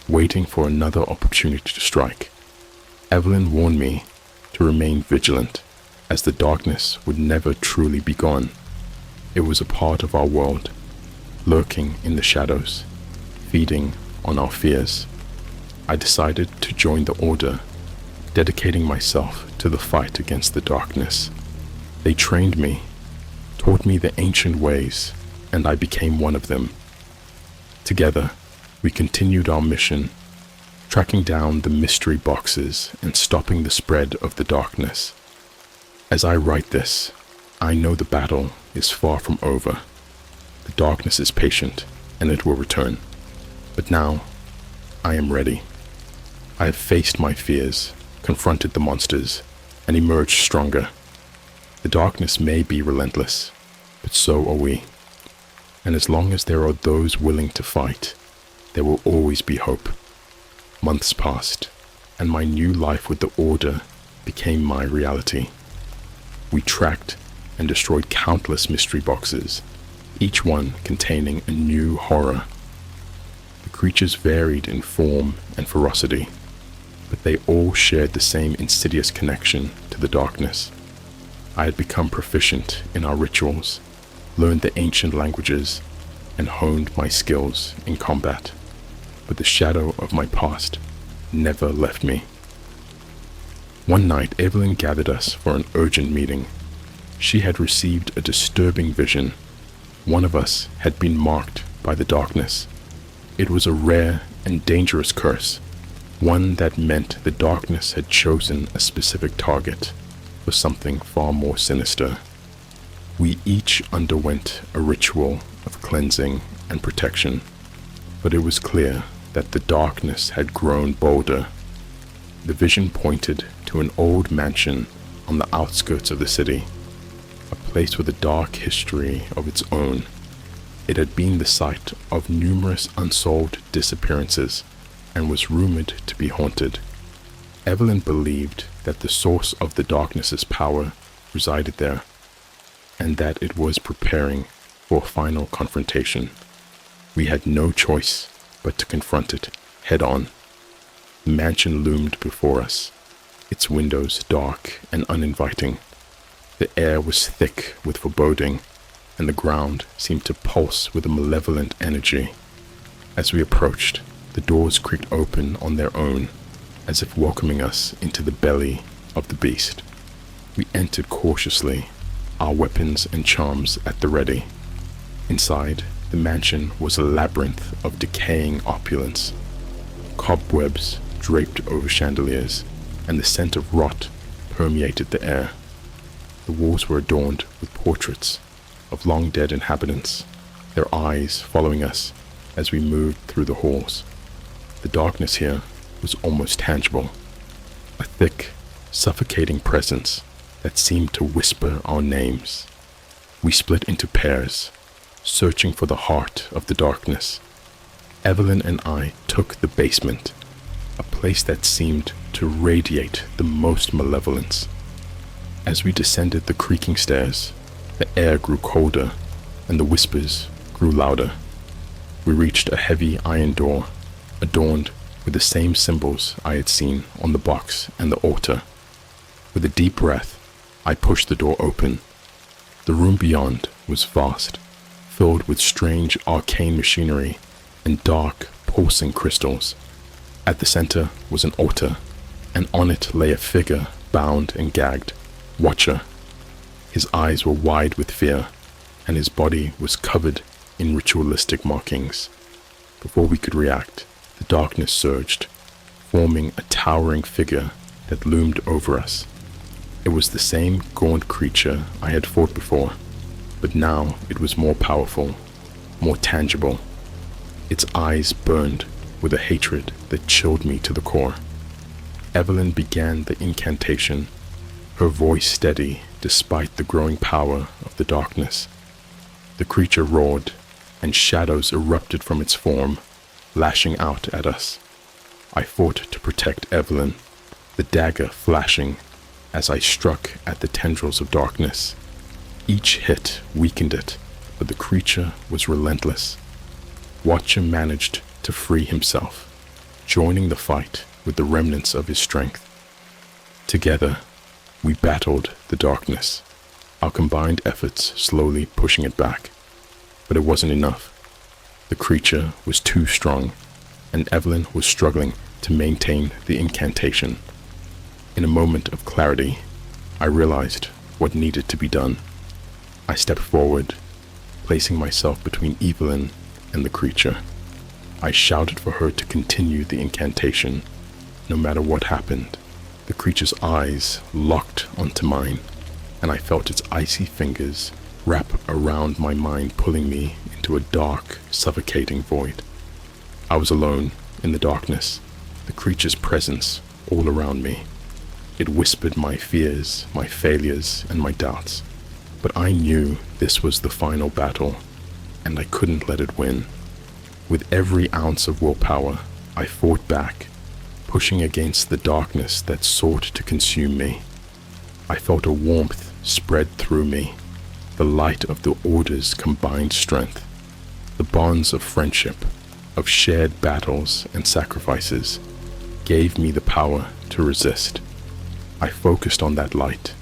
waiting for another opportunity to strike. Evelyn warned me to remain vigilant, as the darkness would never truly be gone. It was a part of our world, lurking in the shadows, feeding on our fears. I decided to join the Order, dedicating myself to the fight against the darkness. They trained me, taught me the ancient ways, and I became one of them. Together, we continued our mission, tracking down the mystery boxes and stopping the spread of the darkness. As I write this, I know the battle is far from over. The darkness is patient, and it will return. But now, I am ready. I have faced my fears, confronted the monsters, and emerged stronger. The darkness may be relentless, but so are we. And as long as there are those willing to fight, there will always be hope. Months passed, and my new life with the Order became my reality. We tracked and destroyed countless mystery boxes, each one containing a new horror. The creatures varied in form and ferocity, but they all shared the same insidious connection to the darkness. I had become proficient in our rituals, learned the ancient languages, and honed my skills in combat. But the shadow of my past never left me. One night, Evelyn gathered us for an urgent meeting. She had received a disturbing vision. One of us had been marked by the darkness. It was a rare and dangerous curse, one that meant the darkness had chosen a specific target for something far more sinister. We each underwent a ritual of cleansing and protection, but it was clear that the darkness had grown bolder. The vision pointed to an old mansion on the outskirts of the city, a place with a dark history of its own. It had been the site of numerous unsolved disappearances and was rumored to be haunted. Evelyn believed that the source of the darkness's power resided there, and that it was preparing for a final confrontation. We had no choice but to confront it head on. The mansion loomed before us, its windows dark and uninviting. The air was thick with foreboding, and the ground seemed to pulse with a malevolent energy. As we approached, the doors creaked open on their own, as if welcoming us into the belly of the beast. We entered cautiously, our weapons and charms at the ready. Inside, the mansion was a labyrinth of decaying opulence. Cobwebs draped over chandeliers, and the scent of rot permeated the air. The walls were adorned with portraits of long-dead inhabitants, their eyes following us as we moved through the halls. The darkness here was almost tangible, a thick, suffocating presence that seemed to whisper our names. We split into pairs, searching for the heart of the darkness. Evelyn and I took the basement, a place that seemed to radiate the most malevolence. As we descended the creaking stairs, the air grew colder and the whispers grew louder. We reached a heavy iron door, adorned with the same symbols I had seen on the box and the altar. With a deep breath, I pushed the door open. The room beyond was vast, filled with strange arcane machinery and dark, pulsing crystals. At the center was an altar, and on it lay a figure bound and gagged, Watcher. His eyes were wide with fear, and his body was covered in ritualistic markings. Before we could react, the darkness surged, forming a towering figure that loomed over us. It was the same gaunt creature I had fought before, but now it was more powerful, more tangible. Its eyes burned with a hatred that chilled me to the core. Evelyn began the incantation, her voice steady despite the growing power of the darkness. The creature roared, and shadows erupted from its form, lashing out at us. I fought to protect Evelyn, the dagger flashing as I struck at the tendrils of darkness. Each hit weakened it, but the creature was relentless. Watcher managed to free himself, joining the fight with the remnants of his strength. Together, we battled the darkness, our combined efforts slowly pushing it back. But it wasn't enough. The creature was too strong, and Evelyn was struggling to maintain the incantation. In a moment of clarity, I realized what needed to be done. I stepped forward, placing myself between Evelyn and the creature. I shouted for her to continue the incantation, no matter what happened. The creature's eyes locked onto mine, and I felt its icy fingers wrap around my mind, pulling me into a dark, suffocating void. I was alone in the darkness, the creature's presence all around me. It whispered my fears, my failures, and my doubts. But I knew this was the final battle, and I couldn't let it win. With every ounce of willpower, I fought back, pushing against the darkness that sought to consume me. I felt a warmth spread through me, the light of the Order's combined strength, the bonds of friendship, of shared battles and sacrifices, gave me the power to resist. I focused on that light,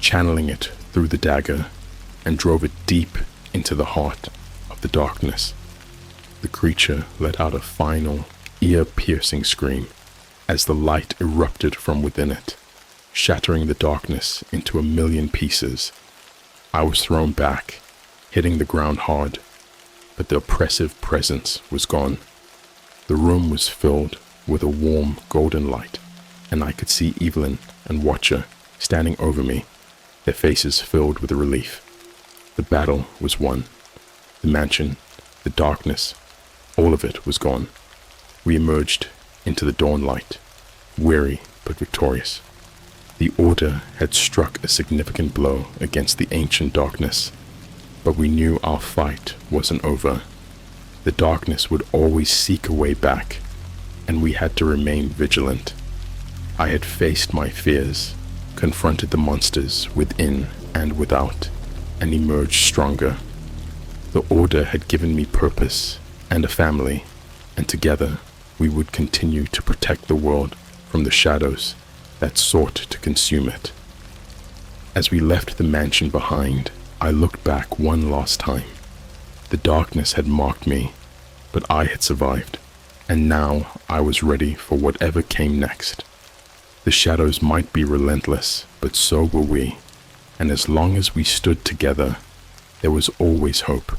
channeling it through the dagger, and drove it deep into the heart of the darkness. The creature let out a final, ear-piercing scream as the light erupted from within it, shattering the darkness into a million pieces. I was thrown back, hitting the ground hard, but the oppressive presence was gone. The room was filled with a warm golden light, and I could see Evelyn and Watcher standing over me, their faces filled with relief. The battle was won. The mansion, the darkness, all of it was gone. We emerged into the dawn light, weary but victorious. The Order had struck a significant blow against the ancient darkness, but we knew our fight wasn't over. The darkness would always seek a way back, and we had to remain vigilant. I had faced my fears, confronted the monsters within and without, and emerged stronger. The Order had given me purpose and a family, and together we would continue to protect the world from the shadows that sought to consume it. As we left the mansion behind, I looked back one last time. The darkness had marked me, but I had survived, and now I was ready for whatever came next. The shadows might be relentless, but so were we, and as long as we stood together, there was always hope.